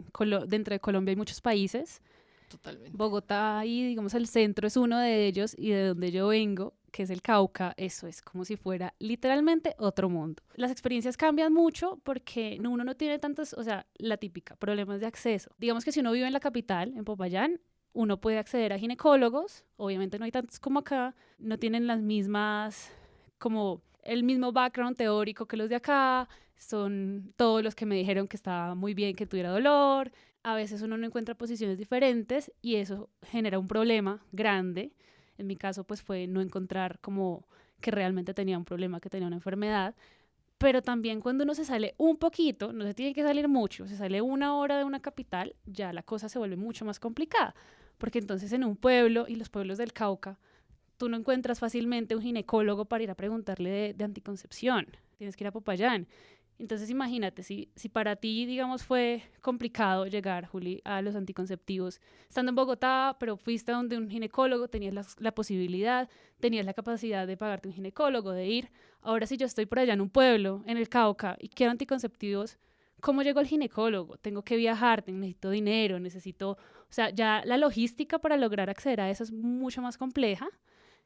dentro de Colombia hay muchos países. Totalmente. Bogotá y, digamos, el centro es uno de ellos, y de donde yo vengo, que es el Cauca, eso es como si fuera literalmente otro mundo. Las experiencias cambian mucho porque uno no tiene tantos, o sea, la típica, problemas de acceso. Digamos que si uno vive en la capital, en Popayán, uno puede acceder a ginecólogos, obviamente no hay tantos como acá, no tienen las mismas, como el mismo background teórico que los de acá, son todos los que me dijeron que estaba muy bien que tuviera dolor, a veces uno no encuentra posiciones diferentes y eso genera un problema grande. En mi caso pues fue no encontrar como que realmente tenía un problema, que tenía una enfermedad, pero también cuando uno se sale un poquito, no se tiene que salir mucho, se sale 1 hora de una capital, ya la cosa se vuelve mucho más complicada, porque entonces en un pueblo, y los pueblos del Cauca, tú no encuentras fácilmente un ginecólogo para ir a preguntarle de anticoncepción, tienes que ir a Popayán. Entonces imagínate, si para ti, digamos, fue complicado llegar, Juli, a los anticonceptivos, estando en Bogotá, pero fuiste a donde un ginecólogo, tenías la posibilidad, tenías la capacidad de pagarte un ginecólogo, de ir. Ahora si yo estoy por allá en un pueblo, en el Cauca, y quiero anticonceptivos, ¿cómo llego al ginecólogo? Tengo que viajar, necesito dinero, o sea, ya la logística para lograr acceder a eso es mucho más compleja.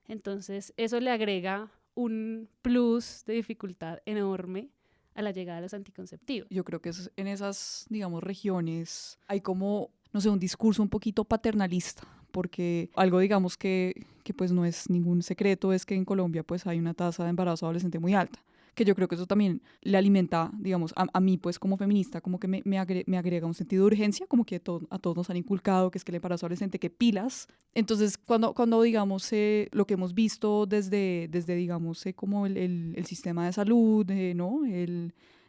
Entonces eso le agrega un plus de dificultad enorme a la llegada de los anticonceptivos. Yo creo que en esas, digamos, regiones hay como, no sé, un discurso un poquito paternalista, porque algo, digamos, que pues no es ningún secreto, es que en Colombia pues hay una tasa de embarazo adolescente muy alta, que yo creo que eso también le alimenta, digamos, a mí pues como feminista, como que me agrega un sentido de urgencia, como que a todos nos han inculcado que es que el embarazo adolescente, que pilas. Entonces, cuando digamos, lo que hemos visto desde digamos, como el sistema de salud, ¿no?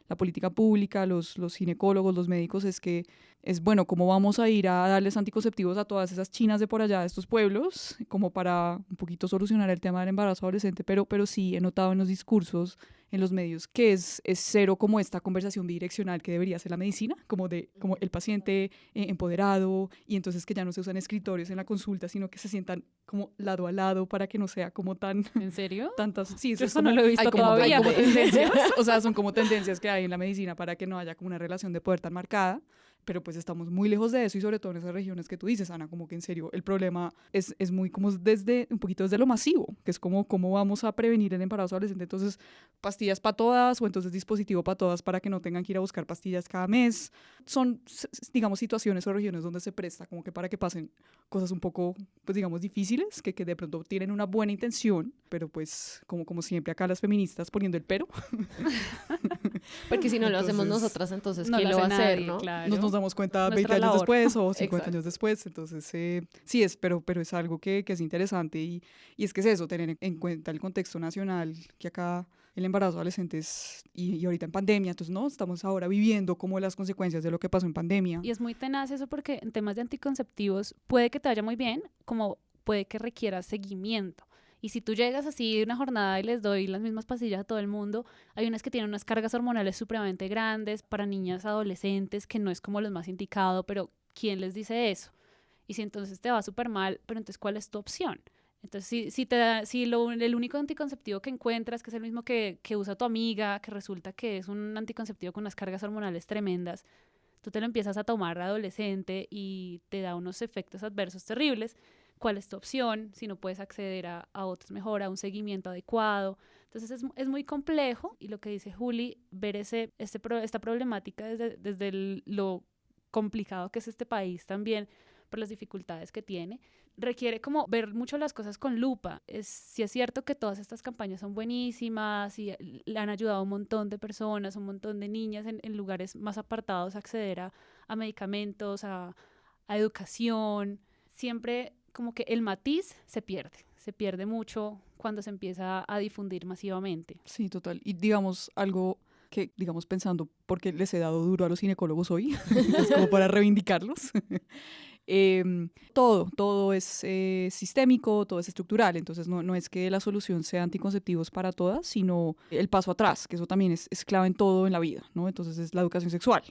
La política pública, los ginecólogos, los médicos, es que es, bueno, ¿cómo vamos a ir a darles anticonceptivos a todas esas chinas de por allá, de estos pueblos, como para un poquito solucionar el tema del embarazo adolescente? Pero sí he notado en los discursos, en los medios, que es cero como esta conversación bidireccional que debería ser la medicina, como el paciente empoderado, y entonces que ya no se usan escritorios en la consulta, sino que se sientan como lado a lado para que no sea como tan... ¿En serio? Tantas, sí, eso no lo he visto todavía. Hay como tendencias, o sea, son como tendencias que hay en la medicina para que no haya como una relación de poder tan marcada, pero pues estamos muy lejos de eso y sobre todo en esas regiones que tú dices, Ana, como que en serio el problema es muy como un poquito desde lo masivo, que es como cómo vamos a prevenir el embarazo adolescente. Entonces, pastillas para todas o entonces dispositivo para todas para que no tengan que ir a buscar pastillas cada mes. Son, digamos, situaciones o regiones donde se presta como que para que pasen cosas un poco, pues digamos, difíciles, que de pronto tienen una buena intención, pero pues como siempre acá las feministas poniendo el pero. Porque si no lo hacemos nosotras, entonces ¿quién lo va a hacer, no? Claro. Nos damos cuenta Nuestra 20 años labor. después o 50 Exacto. años después. Entonces, sí es, pero es algo que es interesante y es que es eso, tener en cuenta el contexto nacional, que acá el embarazo adolescente es, y ahorita en pandemia, entonces no, estamos ahora viviendo como las consecuencias de lo que pasó en pandemia. Y es muy tenaz eso porque en temas de anticonceptivos puede que te vaya muy bien, como puede que requiera seguimiento. Y si tú llegas así una jornada y les doy las mismas pastillas a todo el mundo, hay unas que tienen unas cargas hormonales supremamente grandes para niñas adolescentes, que no es como lo más indicado, pero ¿quién les dice eso? Y si entonces te va súper mal, pero entonces ¿cuál es tu opción? Entonces, el único anticonceptivo que encuentras, que es el mismo que usa tu amiga, que resulta que es un anticonceptivo con unas cargas hormonales tremendas, tú te lo empiezas a tomar adolescente y te da unos efectos adversos terribles. ¿Cuál es tu opción? Si no puedes acceder a otros mejor, a un seguimiento adecuado. Entonces es muy complejo y lo que dice Juli, ver esta problemática desde lo complicado que es este país también, por las dificultades que tiene, requiere como ver mucho las cosas con lupa. Sí es cierto que todas estas campañas son buenísimas y le han ayudado a un montón de personas, un montón de niñas en lugares más apartados a acceder a medicamentos, a educación. Siempre como que el matiz se pierde mucho cuando se empieza a difundir masivamente. Sí, total. Y digamos algo que, digamos, pensando, porque les he dado duro a los ginecólogos hoy, es como para reivindicarlos. Todo es sistémico, todo es estructural, entonces no es que la solución sea anticonceptivos para todas, sino el paso atrás, que eso también es clave en todo en la vida, ¿no? Entonces es la educación sexual,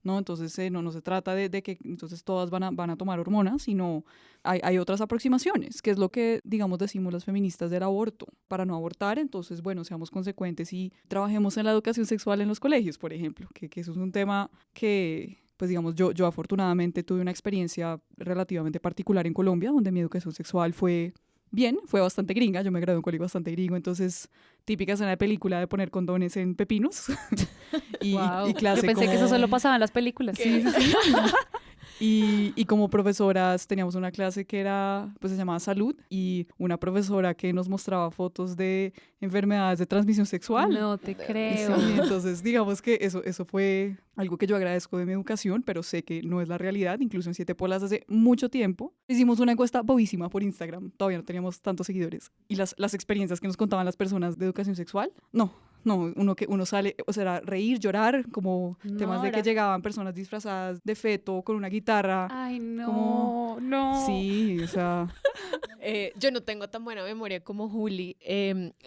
¿no? Entonces no se trata de que entonces todas van a tomar hormonas, sino hay otras aproximaciones, que es lo que, digamos, decimos las feministas del aborto. Para no abortar, entonces, bueno, seamos consecuentes y trabajemos en la educación sexual en los colegios, por ejemplo, que eso es un tema que, pues digamos, yo afortunadamente tuve una experiencia relativamente particular en Colombia, donde mi educación sexual fue bastante gringa, yo me gradué en un colegio bastante gringo, entonces típica escena de película de poner condones en pepinos y clase Yo pensé que eso solo pasaba en las películas. Sí. Y como profesoras teníamos una clase que era, pues se llamaba Salud, y una profesora que nos mostraba fotos de enfermedades de transmisión sexual. No te creo. Sí, entonces digamos que eso fue algo que yo agradezco de mi educación, pero sé que no es la realidad. Incluso en 7 Polas hace mucho tiempo hicimos una encuesta bobísima por Instagram, todavía no teníamos tantos seguidores, y las experiencias que nos contaban las personas de educación sexual, no, uno sale, o sea, era reír, llorar, como temas de que llegaban personas disfrazadas de feto con una guitarra. Ay, no, como, no. Sí, o sea... Yo no tengo tan buena memoria como Juli.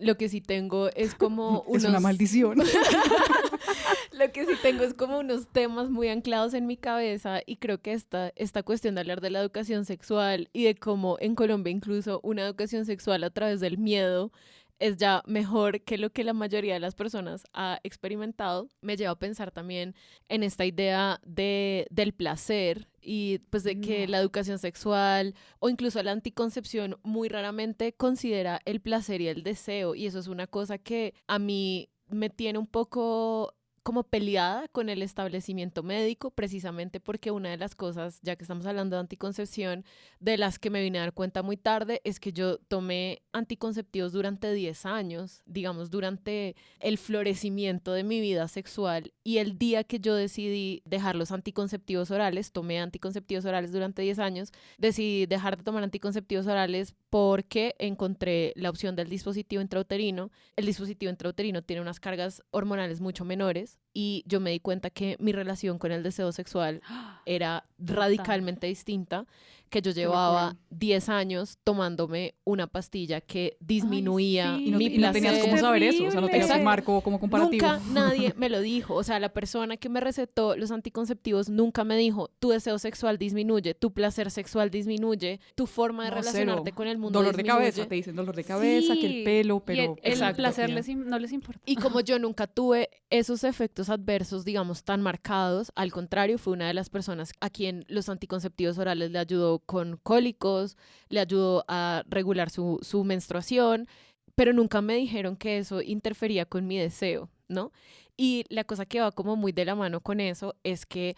Lo que sí tengo es como Es una maldición. Lo que sí tengo es como unos temas muy anclados en mi cabeza y creo que esta cuestión de hablar de la educación sexual y de cómo en Colombia incluso una educación sexual a través del miedo es ya mejor que lo que la mayoría de las personas ha experimentado, me lleva a pensar también en esta idea del placer y pues de que la educación sexual o incluso la anticoncepción muy raramente considera el placer y el deseo, y eso es una cosa que a mí me tiene un poco como peleada con el establecimiento médico, precisamente porque una de las cosas, ya que estamos hablando de anticoncepción, de las que me vine a dar cuenta muy tarde, es que yo tomé anticonceptivos durante 10 años, digamos, durante el florecimiento de mi vida sexual, y el día que yo decidí dejar los anticonceptivos orales, tomé anticonceptivos orales durante 10 años, decidí dejar de tomar anticonceptivos orales porque encontré la opción del dispositivo intrauterino. El dispositivo intrauterino tiene unas cargas hormonales mucho menores y yo me di cuenta que mi relación con el deseo sexual era radicalmente distinta, que yo llevaba 10 años tomándome una pastilla que disminuía sí. Y no, mi y no tenías placer. cómo saber eso, o sea, no tenías un Exacto. marco como comparativo. Nunca nadie me lo dijo. O sea, la persona que me recetó los anticonceptivos nunca me dijo, tu deseo sexual disminuye, tu placer sexual disminuye, tu forma de No, relacionarte cero. con el mundo Dolor de disminuye. cabeza, te dicen dolor de cabeza, que el pelo, Y pero... el Exacto. placer tía. no les importa. Y como yo nunca tuve esos efectos adversos, digamos, tan marcados, al contrario, fue una de las personas a quien los anticonceptivos orales le ayudó con cólicos, le ayudó a regular su menstruación, pero nunca me dijeron que eso interfería con mi deseo, ¿no? Y la cosa que va como muy de la mano con eso es que,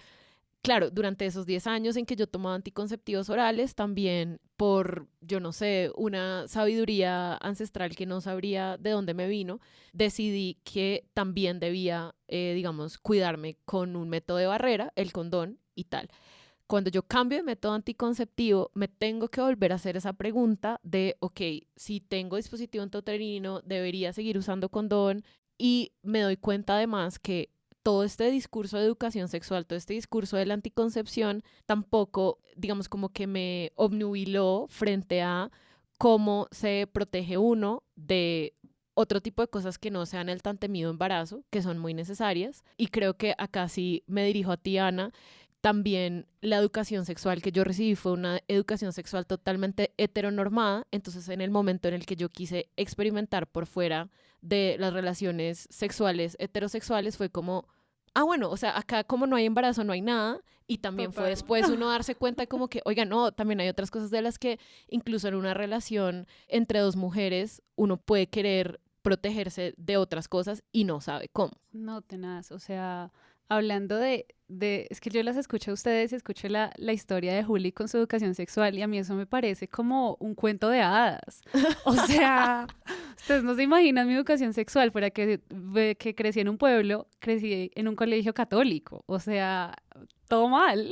claro, durante esos 10 años en que yo tomaba anticonceptivos orales, también por, yo no sé, una sabiduría ancestral que no sabría de dónde me vino, decidí que también debía, digamos, cuidarme con un método de barrera, el condón y tal. Cuando yo cambio de método anticonceptivo, me tengo que volver a hacer esa pregunta de, ok, si tengo dispositivo intrauterino, debería seguir usando condón, y me doy cuenta además que todo este discurso de educación sexual, todo este discurso de la anticoncepción, tampoco, digamos, como que me obnubiló frente a cómo se protege uno de otro tipo de cosas que no sean el tan temido embarazo, que son muy necesarias. Y creo que acá sí me dirijo a ti, Ana. También la educación sexual que yo recibí fue una educación sexual totalmente heteronormada, entonces en el momento en el que yo quise experimentar por fuera de las relaciones sexuales heterosexuales fue como, bueno, o sea, acá como no hay embarazo, no hay nada, y también fue Total. después uno darse cuenta como que, oiga, no, también hay otras cosas de las que incluso en una relación entre dos mujeres uno puede querer protegerse de otras cosas y no sabe cómo. No, tenaz, o sea, hablando es que yo las escucho a ustedes y escucho la historia de Juli con su educación sexual y a mí eso me parece como un cuento de hadas. O sea, ustedes no se imaginan mi educación sexual, fuera que crecí en un pueblo, crecí en un colegio católico, o sea, todo mal.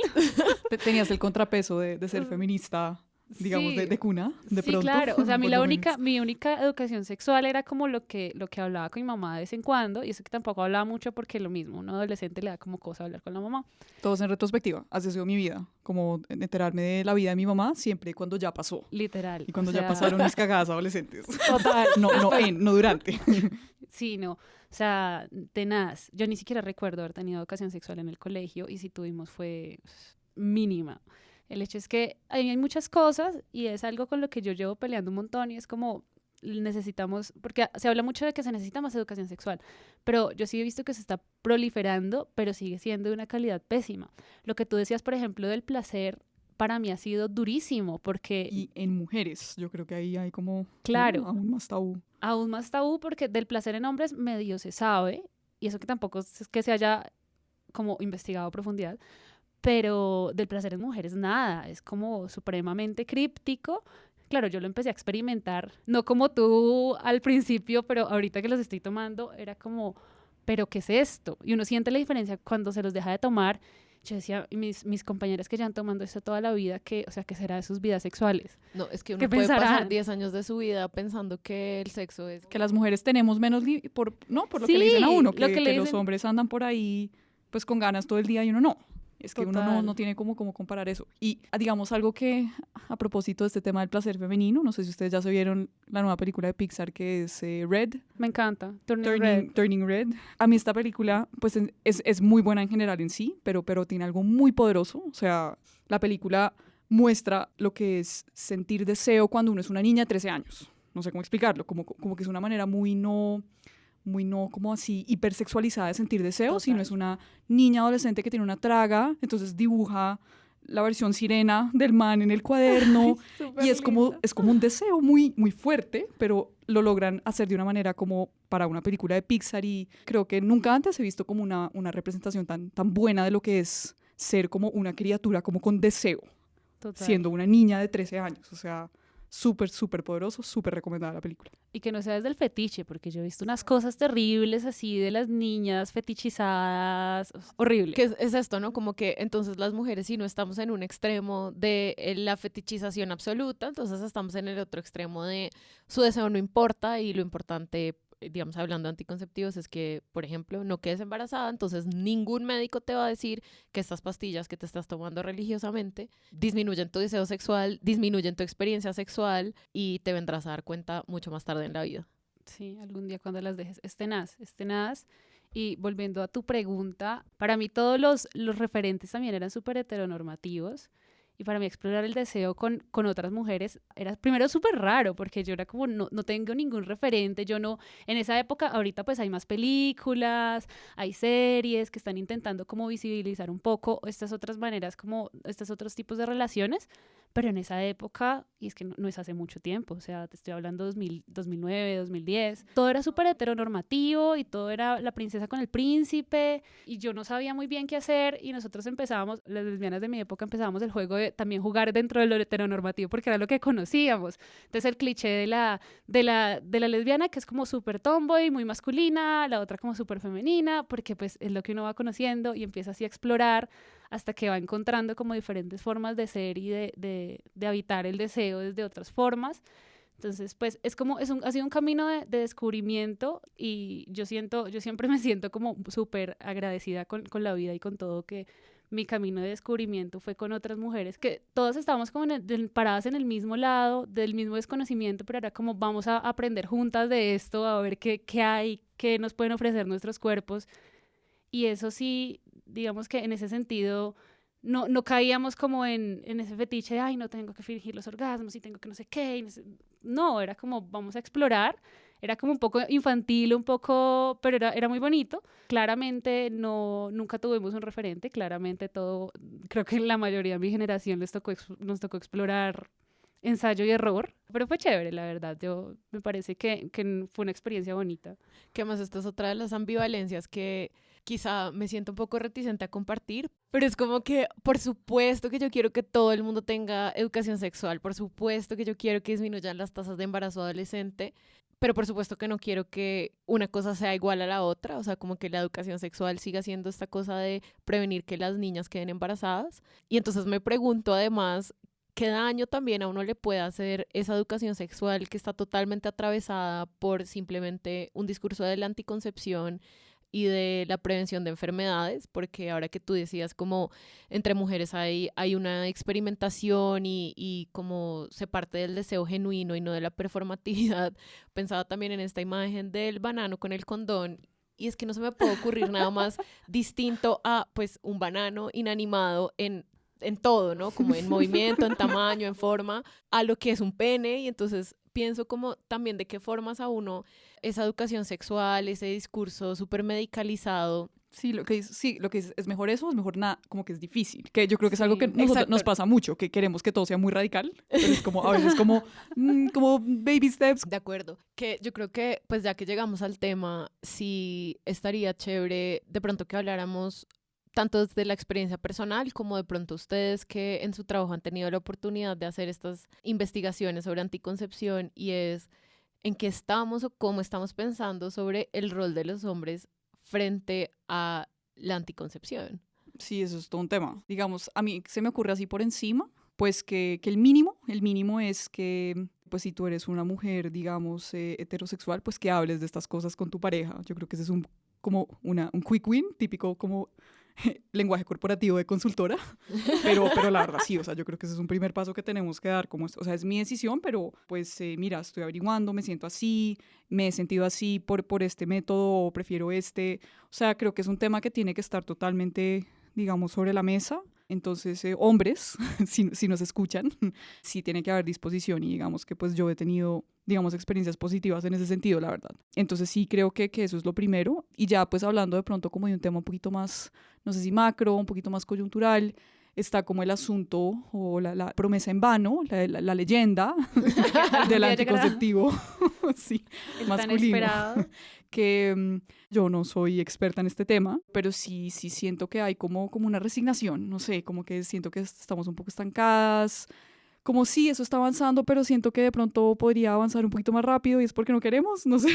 Tenías el contrapeso de ser feminista, digamos, Sí. de cuna, de Sí, pronto. claro. O sea, a mí por lo mi única educación sexual era como lo que hablaba con mi mamá de vez en cuando, y eso que tampoco hablaba mucho porque lo mismo, un adolescente le da como cosa hablar con la mamá. Todos en retrospectiva, así ha sido mi vida, como enterarme de la vida de mi mamá siempre cuando ya pasó. Literal. Y cuando o ya sea, pasaron mis cagadas adolescentes. Total. No durante. Sí, no. O sea, tenaz. Yo ni siquiera recuerdo haber tenido educación sexual en el colegio y si tuvimos fue mínima. El hecho es que hay muchas cosas y es algo con lo que yo llevo peleando un montón y es como necesitamos, porque se habla mucho de que se necesita más educación sexual, pero yo sí he visto que se está proliferando, pero sigue siendo de una calidad pésima. Lo que tú decías, por ejemplo, del placer, para mí ha sido durísimo porque... Y en mujeres, yo creo que ahí hay como Claro. ¿no? Aún más tabú. Aún más tabú porque del placer en hombres medio se sabe, y eso que tampoco es que se haya como investigado a profundidad, pero del placer en mujeres nada, es como supremamente críptico. Claro, yo lo empecé a experimentar, no como tú al principio, pero ahorita que los estoy tomando era como, ¿pero qué es esto? Y uno siente la diferencia cuando se los deja de tomar. Yo decía, y mis compañeras que llevan tomando esto toda la vida, ¿qué será de sus vidas sexuales? No, es que ¿Qué uno puede pasar pensarán? 10 años de su vida pensando que el sexo es... Que las mujeres tenemos menos, por lo que Sí, le dicen a uno, lo que le que los dicen. hombres andan por ahí pues con ganas todo el día y uno no. Es que uno Total. no tiene cómo comparar eso. Y digamos algo que, a propósito de este tema del placer femenino, no sé si ustedes ya se vieron la nueva película de Pixar que es Red, Me encanta. Turning Turning Red. A mí esta película pues es muy buena en general en sí, pero tiene algo muy poderoso. O sea, la película muestra lo que es sentir deseo cuando uno es una niña de 13 años. No sé cómo explicarlo, como que es una manera muy no como así hipersexualizada de sentir deseo, sino es una niña adolescente que tiene una traga, entonces dibuja la versión sirena del man en el cuaderno y es como un deseo muy, muy fuerte, pero lo logran hacer de una manera como para una película de Pixar y creo que nunca antes he visto como una representación tan buena de lo que es ser como una criatura como con deseo, Total. siendo una niña de 13 años, o sea, súper, súper poderoso, súper recomendada la película. Y que no sea desde el fetiche, porque yo he visto unas cosas terribles así de las niñas fetichizadas, horrible. Que es esto, ¿no? Como que entonces las mujeres, si no estamos en un extremo de la fetichización absoluta, entonces estamos en el otro extremo de su deseo no importa y lo importante digamos, hablando de anticonceptivos, es que, por ejemplo, no quedes embarazada, entonces ningún médico te va a decir que estas pastillas que te estás tomando religiosamente disminuyen tu deseo sexual, disminuyen tu experiencia sexual y te vendrás a dar cuenta mucho más tarde en la vida. Sí, algún día cuando las dejes. Es tenaz, es tenaz. Y volviendo a tu pregunta, para mí todos los referentes también eran súper heteronormativos. Y para mí explorar el deseo con otras mujeres era primero súper raro, porque yo era como, no tengo ningún referente, yo no, en esa época, ahorita pues hay más películas, hay series que están intentando como visibilizar un poco estas otras maneras, como estos otros tipos de relaciones, pero en esa época, y es que no es hace mucho tiempo, o sea, te estoy hablando 2009, 2010, todo era súper heteronormativo y todo era la princesa con el príncipe y yo no sabía muy bien qué hacer y nosotros empezábamos, las lesbianas de mi época empezábamos el juego de también jugar dentro de lo heteronormativo porque era lo que conocíamos. Entonces el cliché de la lesbiana que es como súper tomboy, muy masculina, la otra como súper femenina, porque pues es lo que uno va conociendo y empieza así a explorar hasta que va encontrando como diferentes formas de ser y de habitar el deseo desde otras formas. Entonces, pues es como, ha sido un camino de descubrimiento y yo siempre me siento como súper agradecida con la vida y con todo, que mi camino de descubrimiento fue con otras mujeres que todas estábamos como paradas en el mismo lado, del mismo desconocimiento, pero era como vamos a aprender juntas de esto, a ver qué hay, qué nos pueden ofrecer nuestros cuerpos. Y eso sí, digamos que en ese sentido no caíamos como en ese fetiche de, ay, no tengo que fingir los orgasmos y tengo que no sé qué. No, era como, vamos a explorar. Era como un poco infantil, un poco, pero era muy bonito. Claramente nunca tuvimos un referente, claramente todo, creo que la mayoría de mi generación nos tocó explorar ensayo y error, pero fue chévere, la verdad. Me parece que fue una experiencia bonita. Que más esta es otra de las ambivalencias que quizá me siento un poco reticente a compartir, pero es como que por supuesto que yo quiero que todo el mundo tenga educación sexual, por supuesto que yo quiero que disminuyan las tasas de embarazo adolescente, pero por supuesto que no quiero que una cosa sea igual a la otra, o sea, como que la educación sexual siga siendo esta cosa de prevenir que las niñas queden embarazadas. Y entonces me pregunto además, ¿qué daño también a uno le puede hacer esa educación sexual que está totalmente atravesada por simplemente un discurso de la anticoncepción y de la prevención de enfermedades? Porque ahora que tú decías como entre mujeres hay una experimentación y como se parte del deseo genuino y no de la performatividad, pensaba también en esta imagen del banano con el condón. Y es que no se me puede ocurrir nada más distinto a pues un banano inanimado en todo, ¿no? Como en movimiento, en tamaño, en forma, a lo que es un pene. Y entonces pienso como también de qué formas a uno esa educación sexual, ese discurso súper medicalizado. Sí, lo que dices, es mejor eso, es mejor nada, como que es difícil, que yo creo que es algo que nos pasa mucho, que queremos que todo sea muy radical, pero es como, a veces como baby steps. De acuerdo, que yo creo que pues ya que llegamos al tema, sí estaría chévere de pronto que habláramos tanto desde la experiencia personal como de pronto ustedes que en su trabajo han tenido la oportunidad de hacer estas investigaciones sobre anticoncepción, y es en qué estamos o cómo estamos pensando sobre el rol de los hombres frente a la anticoncepción. Sí, eso es todo un tema. Digamos, a mí se me ocurre así por encima, pues que el mínimo es que, pues si tú eres una mujer, digamos, heterosexual, pues que hables de estas cosas con tu pareja. Yo creo que ese es un quick win, típico como lenguaje corporativo de consultora, pero la verdad sí, o sea, yo creo que ese es un primer paso que tenemos que dar, como, o sea, es mi decisión, pero pues mira, estoy averiguando, me siento así, me he sentido así por este método, o prefiero este, o sea, creo que es un tema que tiene que estar totalmente, digamos, sobre la mesa. Entonces, hombres, si nos escuchan, sí tiene que haber disposición, y digamos que pues yo he tenido, digamos, experiencias positivas en ese sentido, la verdad. Entonces sí creo que eso es lo primero, y ya pues hablando de pronto como de un tema un poquito más, no sé si macro, un poquito más coyuntural, está como el asunto o la promesa en vano, la leyenda del anticonceptivo sí, masculino, que yo no soy experta en este tema, pero sí siento que hay como una resignación, no sé, como que siento que estamos un poco estancadas, como sí, eso está avanzando, pero siento que de pronto podría avanzar un poquito más rápido y es porque no queremos, no sé,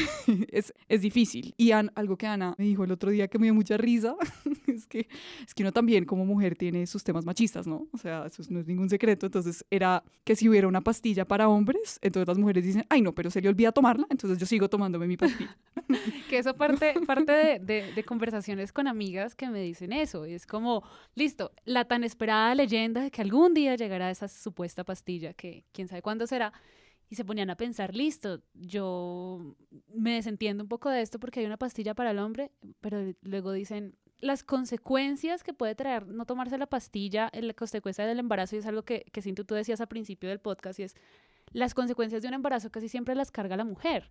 es difícil. Y algo que Ana me dijo el otro día que me dio mucha risa, es que uno también como mujer tiene sus temas machistas, ¿no? O sea, eso no es ningún secreto. Entonces era que si hubiera una pastilla para hombres, entonces las mujeres dicen, ay no, pero se le olvida tomarla, entonces yo sigo tomándome mi pastilla. Que eso parte de conversaciones con amigas que me dicen eso. Y es como, listo, la tan esperada leyenda de que algún día llegará esa supuesta pastilla, que quién sabe cuándo será. Y se ponían a pensar, listo, yo me desentiendo un poco de esto porque hay una pastilla para el hombre, pero luego dicen, las consecuencias que puede traer no tomarse la pastilla, la consecuencia del embarazo, y es algo que Cintu, tú decías al principio del podcast, y es, las consecuencias de un embarazo casi siempre las carga la mujer.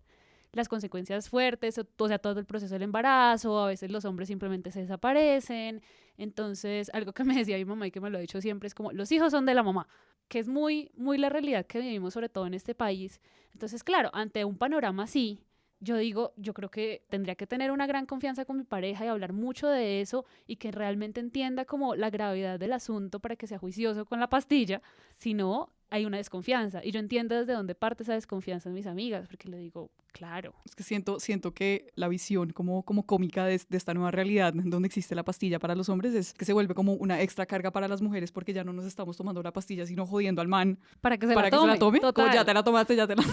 Las consecuencias fuertes, o sea, todo el proceso del embarazo, a veces los hombres simplemente se desaparecen. Entonces, algo que me decía mi mamá y que me lo ha dicho siempre es como, los hijos son de la mamá, que es muy, muy la realidad que vivimos, sobre todo en este país. Entonces, claro, ante un panorama así, yo digo, yo creo que tendría que tener una gran confianza con mi pareja y hablar mucho de eso y que realmente entienda como la gravedad del asunto para que sea juicioso con la pastilla. Si no, hay una desconfianza. Y yo entiendo desde dónde parte esa desconfianza en mis amigas, porque le digo, claro. Es que siento que la visión como cómica de esta nueva realidad en donde existe la pastilla para los hombres es que se vuelve como una extra carga para las mujeres porque ya no nos estamos tomando la pastilla, sino jodiendo al man para que se la tome. Total. Como ya te la tomaste, ya te la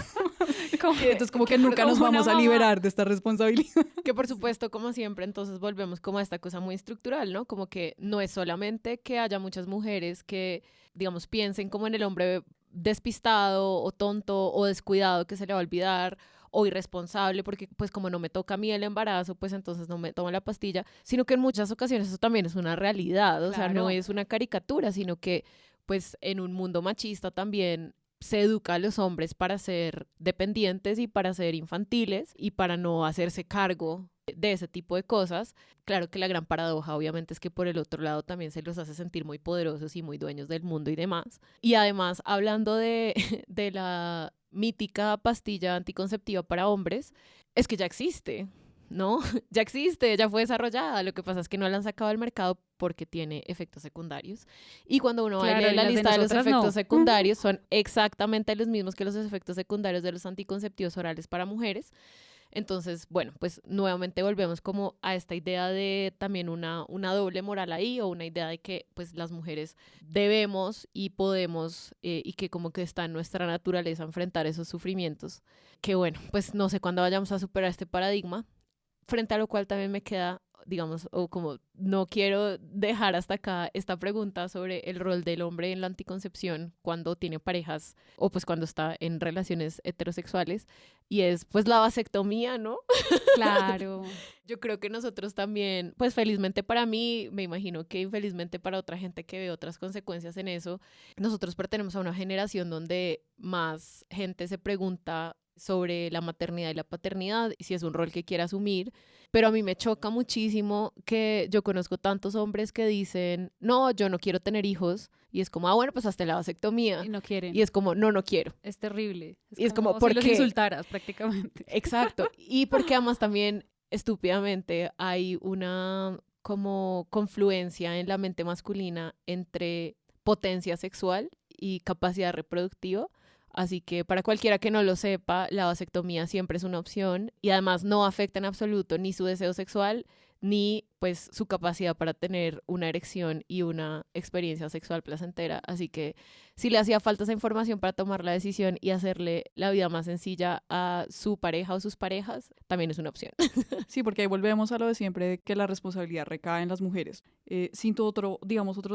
entonces como que nunca nos vamos a liberar de esta responsabilidad. Que por supuesto, como siempre, entonces volvemos como a esta cosa muy estructural, ¿no? Como que no es solamente que haya muchas mujeres que, digamos, piensen como en el hombre despistado o tonto o descuidado que se le va a olvidar o irresponsable porque pues como no me toca a mí el embarazo, pues entonces no me tomo la pastilla, sino que en muchas ocasiones eso también es una realidad, o sea, no es una caricatura, sino que pues en un mundo machista también se educa a los hombres para ser dependientes y para ser infantiles y para no hacerse cargo de ese tipo de cosas. Claro que la gran paradoja obviamente es que por el otro lado también se los hace sentir muy poderosos y muy dueños del mundo y demás. Y además, hablando de la mítica pastilla anticonceptiva para hombres, es que ya existe, ¿no? Ya existe, ya fue desarrollada. Lo que pasa es que no la han sacado al mercado porque tiene efectos secundarios. Y cuando uno va a leer la lista de los efectos secundarios, son exactamente los mismos que los efectos secundarios de los anticonceptivos orales para mujeres. Entonces, bueno, pues nuevamente volvemos como a esta idea de también una doble moral ahí, o una idea de que pues las mujeres debemos y podemos y que como que está en nuestra naturaleza enfrentar esos sufrimientos. Que bueno, pues no sé cuándo vayamos a superar este paradigma, frente a lo cual también me queda, digamos, o como no quiero dejar hasta acá esta pregunta sobre el rol del hombre en la anticoncepción cuando tiene parejas o pues cuando está en relaciones heterosexuales, y es pues la vasectomía, ¿no? Claro. Yo creo que nosotros también, pues felizmente para mí, me imagino que infelizmente para otra gente que ve otras consecuencias en eso, nosotros pertenecemos a una generación donde más gente se pregunta sobre la maternidad y la paternidad y si es un rol que quiere asumir, pero a mí me choca muchísimo que yo conozco tantos hombres que dicen, no, yo no quiero tener hijos, y es como, bueno, pues hasta la vasectomía. Y no quieren. Y es como, no quiero. Es terrible. Y es como, ¿por qué? Si los insultaras prácticamente. Exacto. Y porque además también, estúpidamente, hay una como confluencia en la mente masculina entre potencia sexual y capacidad reproductiva. Así que para cualquiera que no lo sepa, la vasectomía siempre es una opción y además no afecta en absoluto ni su deseo sexual ni pues su capacidad para tener una erección y una experiencia sexual placentera. Así que si le hacía falta esa información para tomar la decisión y hacerle la vida más sencilla a su pareja o sus parejas, también es una opción. Sí, porque ahí volvemos a lo de siempre, de que la responsabilidad recae en las mujeres. Siento otro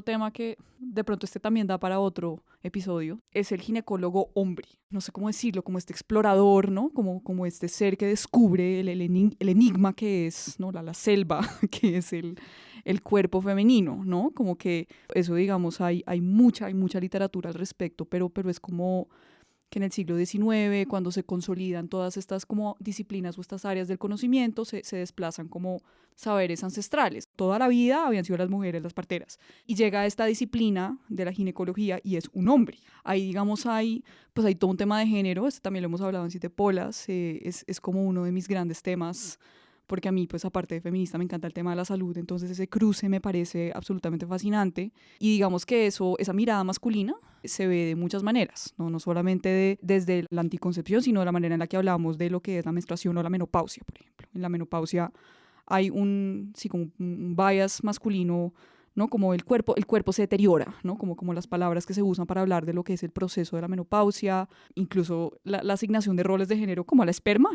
tema que de pronto también da para otro episodio, es el ginecólogo hombre. No sé cómo decirlo, como este explorador, ¿no? Como este ser que descubre el enigma que es, ¿no? La selva que es el cuerpo femenino, ¿no? Como que eso, digamos, hay mucha literatura al respecto, pero es como que en el siglo XIX, cuando se consolidan todas estas como disciplinas o estas áreas del conocimiento, se desplazan como saberes ancestrales. Toda la vida habían sido las mujeres las parteras. Y llega esta disciplina de la ginecología y es un hombre. Ahí, digamos, hay todo un tema de género, también lo hemos hablado en 7 Polas, es como uno de mis grandes temas porque a mí, pues aparte de feminista, me encanta el tema de la salud, entonces ese cruce me parece absolutamente fascinante. Y digamos que esa mirada masculina se ve de muchas maneras, no solamente desde la anticoncepción, sino de la manera en la que hablamos de lo que es la menstruación o la menopausia, por ejemplo. En la menopausia hay como un bias masculino, ¿no? Como el cuerpo se deteriora, ¿no? Como las palabras que se usan para hablar de lo que es el proceso de la menopausia, incluso la asignación de roles de género, como la esperma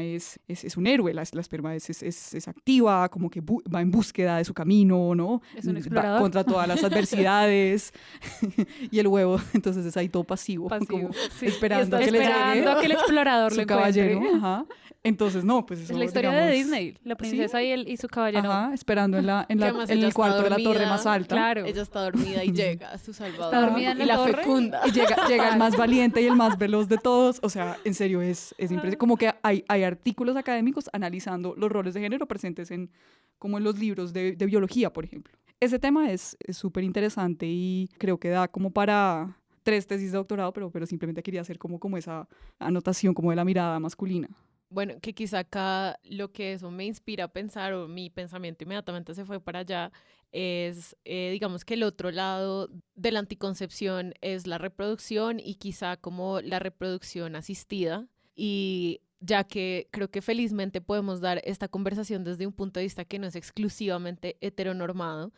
es un héroe, la esperma es activa, como que va en búsqueda de su camino, ¿no? Es un explorador. Va contra todas las adversidades, y el huevo, entonces es ahí todo pasivo como sí. esperando a que le llegue a que el explorador su lo caballero, encuentre. ajá. Entonces, no, pues eso, Es la historia digamos, de Disney, la princesa ¿sí? y su caballero. Ajá, esperando en además el ella está cuarto de la torre dormida, más alta. Claro. Ella está dormida y llega a su salvador. Está dormida en y la la torre. fecunda. Y llega el más valiente y el más veloz de todos. O sea, en serio, es impresionante. Como que hay artículos académicos analizando los roles de género presentes como en los libros de biología, por ejemplo. Ese tema es súper interesante y creo que da como para 3 tesis de doctorado, pero simplemente quería hacer como esa anotación como de la mirada masculina. Bueno, que quizá acá lo que eso me inspira a pensar, o mi pensamiento inmediatamente se fue para allá, es, digamos que el otro lado de la anticoncepción es la reproducción y quizá como la reproducción asistida. Y ya que creo que felizmente podemos dar esta conversación desde un punto de vista que no es exclusivamente heteronormado,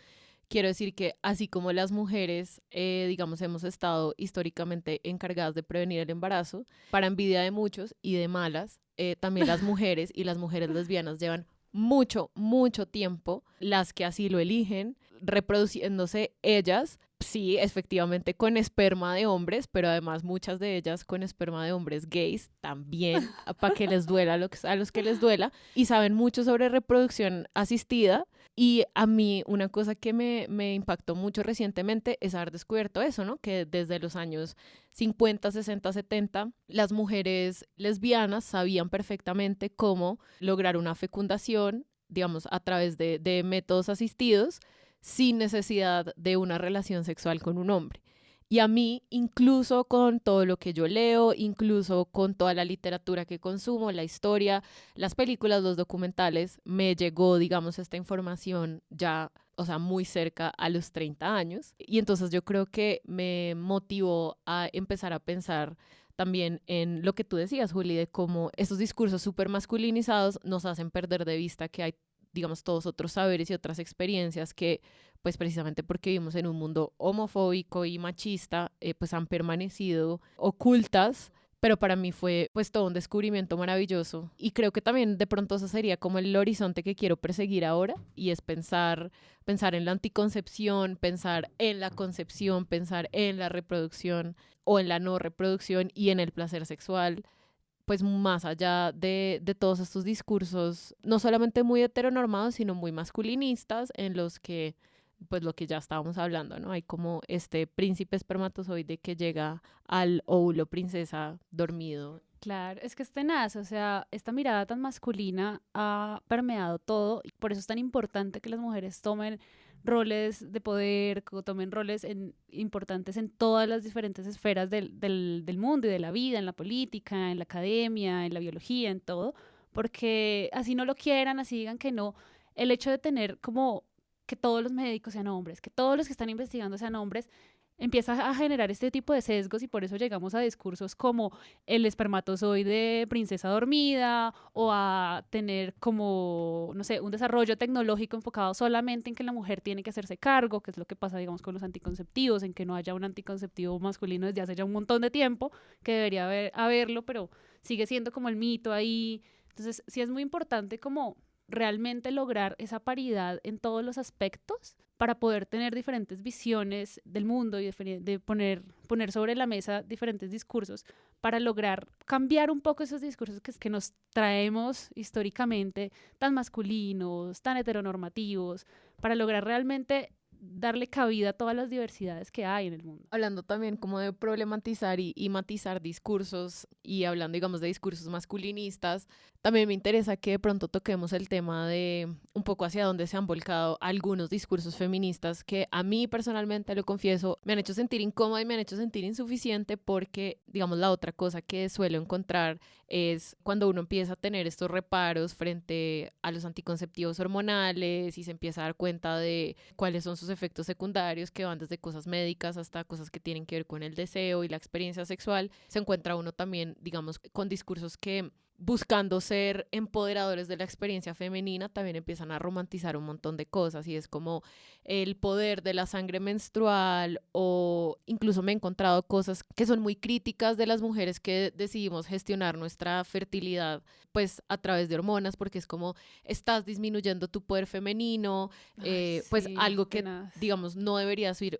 quiero decir que así como las mujeres, digamos, hemos estado históricamente encargadas de prevenir el embarazo, para envidia de muchos y de malas, también las mujeres y las mujeres lesbianas llevan mucho, mucho tiempo, las que así lo eligen, reproduciéndose ellas, sí, efectivamente con esperma de hombres, pero además muchas de ellas con esperma de hombres gays también, para que les duela a los que les duela, y saben mucho sobre reproducción asistida. Y a mí una cosa que me impactó mucho recientemente es haber descubierto eso, ¿no? Que desde los años 50, 60, 70, las mujeres lesbianas sabían perfectamente cómo lograr una fecundación, digamos, a través de métodos asistidos, sin necesidad de una relación sexual con un hombre. Y a mí, incluso con todo lo que yo leo, incluso con toda la literatura que consumo, la historia, las películas, los documentales, me llegó, digamos, esta información ya, o sea, muy cerca a los 30 años. Y entonces yo creo que me motivó a empezar a pensar también en lo que tú decías, Juli, de cómo estos discursos súper masculinizados nos hacen perder de vista que hay, digamos, todos otros saberes y otras experiencias que, pues precisamente porque vivimos en un mundo homofóbico y machista, pues han permanecido ocultas, pero para mí fue pues todo un descubrimiento maravilloso y creo que también de pronto ese sería como el horizonte que quiero perseguir ahora y es pensar en la anticoncepción, pensar en la concepción, pensar en la reproducción o en la no reproducción y en el placer sexual, pues más allá de todos estos discursos, no solamente muy heteronormados, sino muy masculinistas, en los que, pues lo que ya estábamos hablando, ¿no? Hay como este príncipe espermatozoide que llega al óvulo princesa dormido. Claro, es que es tenaz, o sea, esta mirada tan masculina ha permeado todo y por eso es tan importante que las mujeres tomen roles de poder, que tomen roles importantes en todas las diferentes esferas del mundo y de la vida, en la política, en la academia, en la biología, en todo, porque así no lo quieran, así digan que no, el hecho de tener como que todos los médicos sean hombres, que todos los que están investigando sean hombres, empieza a generar este tipo de sesgos y por eso llegamos a discursos como el espermatozoide princesa dormida o a tener como, no sé, un desarrollo tecnológico enfocado solamente en que la mujer tiene que hacerse cargo, que es lo que pasa, digamos, con los anticonceptivos, en que no haya un anticonceptivo masculino desde hace ya un montón de tiempo, que debería haberlo, pero sigue siendo como el mito ahí. Entonces, sí es muy importante como realmente lograr esa paridad en todos los aspectos para poder tener diferentes visiones del mundo y de poner sobre la mesa diferentes discursos para lograr cambiar un poco esos discursos que nos traemos históricamente tan masculinos, tan heteronormativos, para lograr realmente darle cabida a todas las diversidades que hay en el mundo. Hablando también como de problematizar y matizar discursos y hablando, digamos, de discursos masculinistas, también me interesa que de pronto toquemos el tema de un poco hacia dónde se han volcado algunos discursos feministas que a mí personalmente, lo confieso, me han hecho sentir incómoda y me han hecho sentir insuficiente porque, digamos, la otra cosa que suelo encontrar es cuando uno empieza a tener estos reparos frente a los anticonceptivos hormonales y se empieza a dar cuenta de cuáles son sus efectos secundarios, que van desde cosas médicas hasta cosas que tienen que ver con el deseo y la experiencia sexual, se encuentra uno también, digamos, con discursos que buscando ser empoderadores de la experiencia femenina, también empiezan a romantizar un montón de cosas y es como el poder de la sangre menstrual o incluso me he encontrado cosas que son muy críticas de las mujeres que decidimos gestionar nuestra fertilidad pues a través de hormonas porque es como estás disminuyendo tu poder femenino, pues sí, algo que tenaz. digamos no debería ser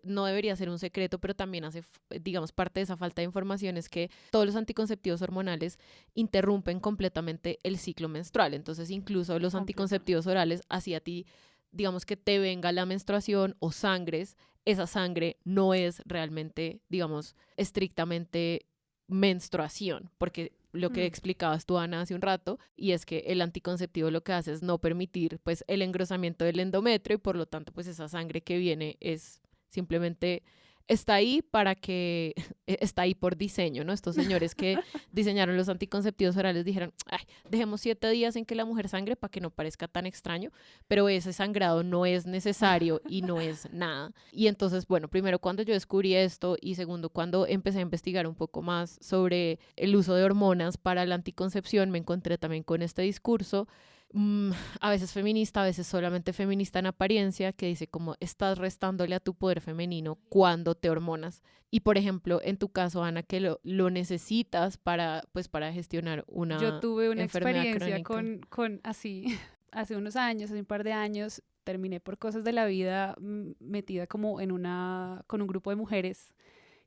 un secreto, pero también hace digamos parte de esa falta de información es que todos los anticonceptivos hormonales interrumpen completamente el ciclo menstrual. Entonces, incluso los anticonceptivos orales, así a ti, digamos que te venga la menstruación o sangres, esa sangre no es realmente, digamos, estrictamente menstruación, porque lo que explicabas tú, Ana, hace un rato, y es que el anticonceptivo lo que hace es no permitir, pues, el engrosamiento del endometrio y por lo tanto, pues, esa sangre que viene es simplemente está ahí está ahí por diseño, ¿no? Estos señores que diseñaron los anticonceptivos orales dijeron, ay, dejemos 7 días en que la mujer sangre para que no parezca tan extraño, pero ese sangrado no es necesario y no es nada. Y entonces, bueno, primero cuando yo descubrí esto y segundo cuando empecé a investigar un poco más sobre el uso de hormonas para la anticoncepción, me encontré también con este discurso a veces feminista, a veces solamente feminista en apariencia, que dice como estás restándole a tu poder femenino cuando te hormonas. Y por ejemplo, en tu caso, Ana, que lo necesitas para gestionar una Yo tuve una enfermedad experiencia crónica. con así, hace unos años, hace un par de años, terminé por cosas de la vida metida como con un grupo de mujeres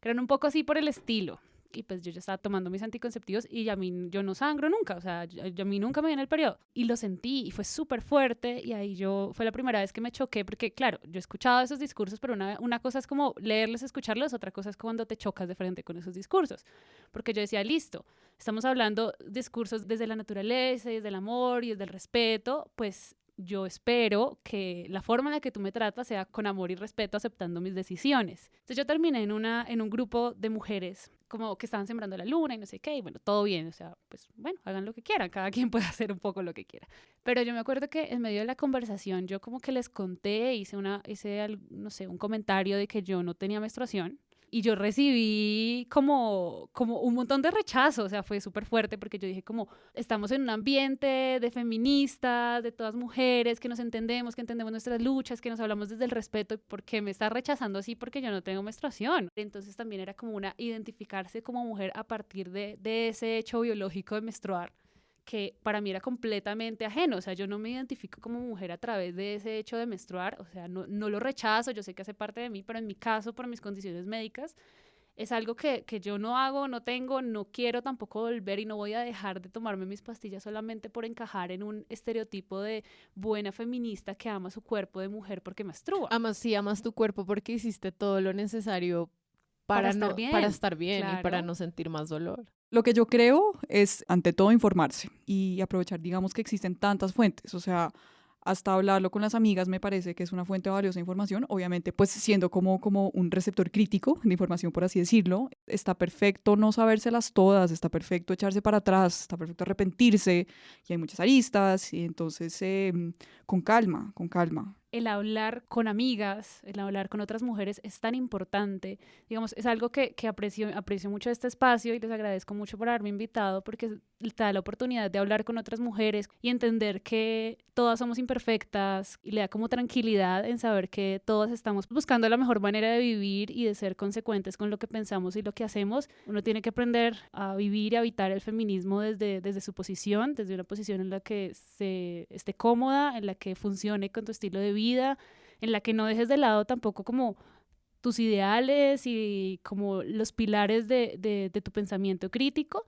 que eran un poco así por el estilo. Y pues yo ya estaba tomando mis anticonceptivos y yo no sangro nunca, o sea, a mí nunca me viene el periodo. Y lo sentí y fue súper fuerte y ahí fue la primera vez que me choqué porque, claro, yo he escuchado esos discursos, pero una cosa es como leerlos, escucharlos, otra cosa es cuando te chocas de frente con esos discursos. Porque yo decía, listo, estamos hablando discursos desde la naturaleza y desde el amor y desde el respeto, pues yo espero que la forma en la que tú me tratas sea con amor y respeto, aceptando mis decisiones. Entonces yo terminé en un grupo de mujeres como que estaban sembrando la luna y no sé qué, y bueno, todo bien, o sea, pues bueno, hagan lo que quieran, cada quien puede hacer un poco lo que quiera. Pero yo me acuerdo que en medio de la conversación yo como que les conté, hice no sé, un comentario de que yo no tenía menstruación. Y yo recibí como un montón de rechazo, o sea, fue súper fuerte porque yo dije como, estamos en un ambiente de feministas, de todas mujeres, que nos entendemos, que entendemos nuestras luchas, que nos hablamos desde el respeto, ¿por qué me está rechazando así? Porque yo no tengo menstruación. Entonces también era como identificarse como mujer a partir de ese hecho biológico de menstruar, que para mí era completamente ajeno, o sea, yo no me identifico como mujer a través de ese hecho de menstruar, o sea, no lo rechazo, yo sé que hace parte de mí, pero en mi caso, por mis condiciones médicas, es algo que yo no hago, no tengo, no quiero tampoco volver y no voy a dejar de tomarme mis pastillas solamente por encajar en un estereotipo de buena feminista que ama su cuerpo de mujer porque menstrua. Amas tu cuerpo porque hiciste todo lo necesario para estar bien claro. Y para no sentir más dolor. Lo que yo creo es, ante todo, informarse y aprovechar, digamos, que existen tantas fuentes. O sea, hasta hablarlo con las amigas me parece que es una fuente valiosa de información. Obviamente, pues siendo como un receptor crítico de información, por así decirlo. Está perfecto no sabérselas todas, está perfecto echarse para atrás, está perfecto arrepentirse. Y hay muchas aristas, y entonces con calma, con calma. El hablar con amigas, el hablar con otras mujeres es tan importante. Digamos, es algo que aprecio mucho este espacio y les agradezco mucho por haberme invitado porque te da la oportunidad de hablar con otras mujeres y entender que todas somos imperfectas y le da como tranquilidad en saber que todas estamos buscando la mejor manera de vivir y de ser consecuentes con lo que pensamos y lo que hacemos. Uno tiene que aprender a vivir y a habitar el feminismo desde su posición, desde una posición en la que se esté cómoda, en la que funcione con tu estilo de vida, en la que no dejes de lado tampoco como tus ideales y como los pilares de tu pensamiento crítico,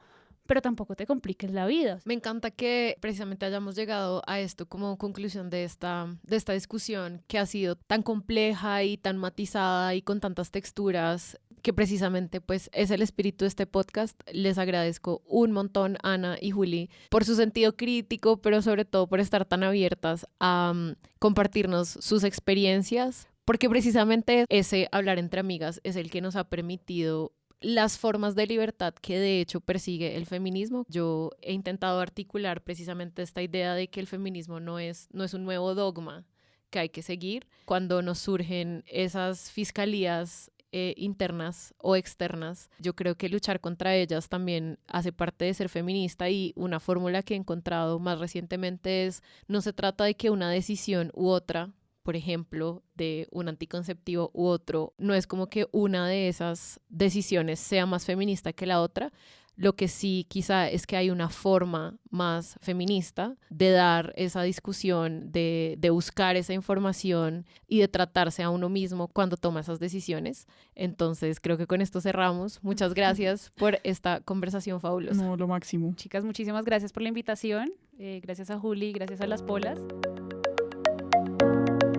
pero tampoco te compliques la vida. Me encanta que precisamente hayamos llegado a esto como conclusión de esta discusión que ha sido tan compleja y tan matizada y con tantas texturas, que precisamente pues es el espíritu de este podcast. Les agradezco un montón, Ana y Juli, por su sentido crítico, pero sobre todo por estar tan abiertas a compartirnos sus experiencias, porque precisamente ese hablar entre amigas es el que nos ha permitido las formas de libertad que de hecho persigue el feminismo. Yo he intentado articular precisamente esta idea de que el feminismo no es un nuevo dogma que hay que seguir. Cuando nos surgen esas fiscalías internas o externas, yo creo que luchar contra ellas también hace parte de ser feminista, y una fórmula que he encontrado más recientemente es: no se trata de que una decisión u otra, por ejemplo, de un anticonceptivo u otro, no es como que una de esas decisiones sea más feminista que la otra. Lo que sí quizá es que hay una forma más feminista de dar esa discusión, de buscar esa información y de tratarse a uno mismo cuando toma esas decisiones. Entonces creo que con esto cerramos. Muchas gracias por esta conversación fabulosa. No, lo máximo. Chicas, muchísimas gracias por la invitación. Gracias a Juli, gracias a las Polas.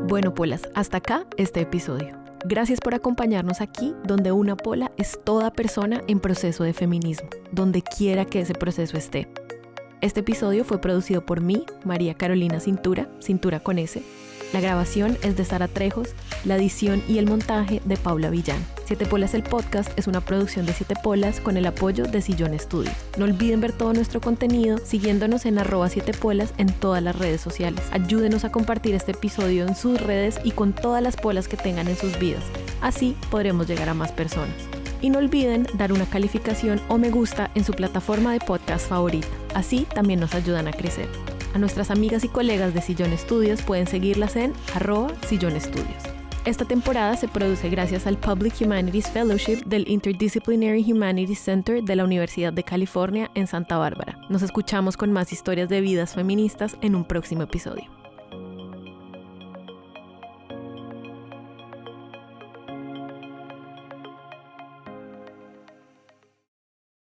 Bueno, Polas, hasta acá este episodio. Gracias por acompañarnos aquí, donde una pola es toda persona en proceso de feminismo, donde quiera que ese proceso esté. Este episodio fue producido por mí, María Carolina Cintura con S. La grabación es de Sara Trejos, la edición y el montaje de Paula Villán. 7 Polas el podcast es una producción de 7 Polas con el apoyo de Sillón Studios. No olviden ver todo nuestro contenido siguiéndonos en @7polas en todas las redes sociales. Ayúdenos a compartir este episodio en sus redes y con todas las polas que tengan en sus vidas. Así podremos llegar a más personas. Y no olviden dar una calificación o me gusta en su plataforma de podcast favorita. Así también nos ayudan a crecer. A nuestras amigas y colegas de Sillón Studios pueden seguirlas en @Sillón Studios. Esta temporada se produce gracias al Public Humanities Fellowship del Interdisciplinary Humanities Center de la Universidad de California en Santa Bárbara. Nos escuchamos con más historias de vidas feministas en un próximo episodio.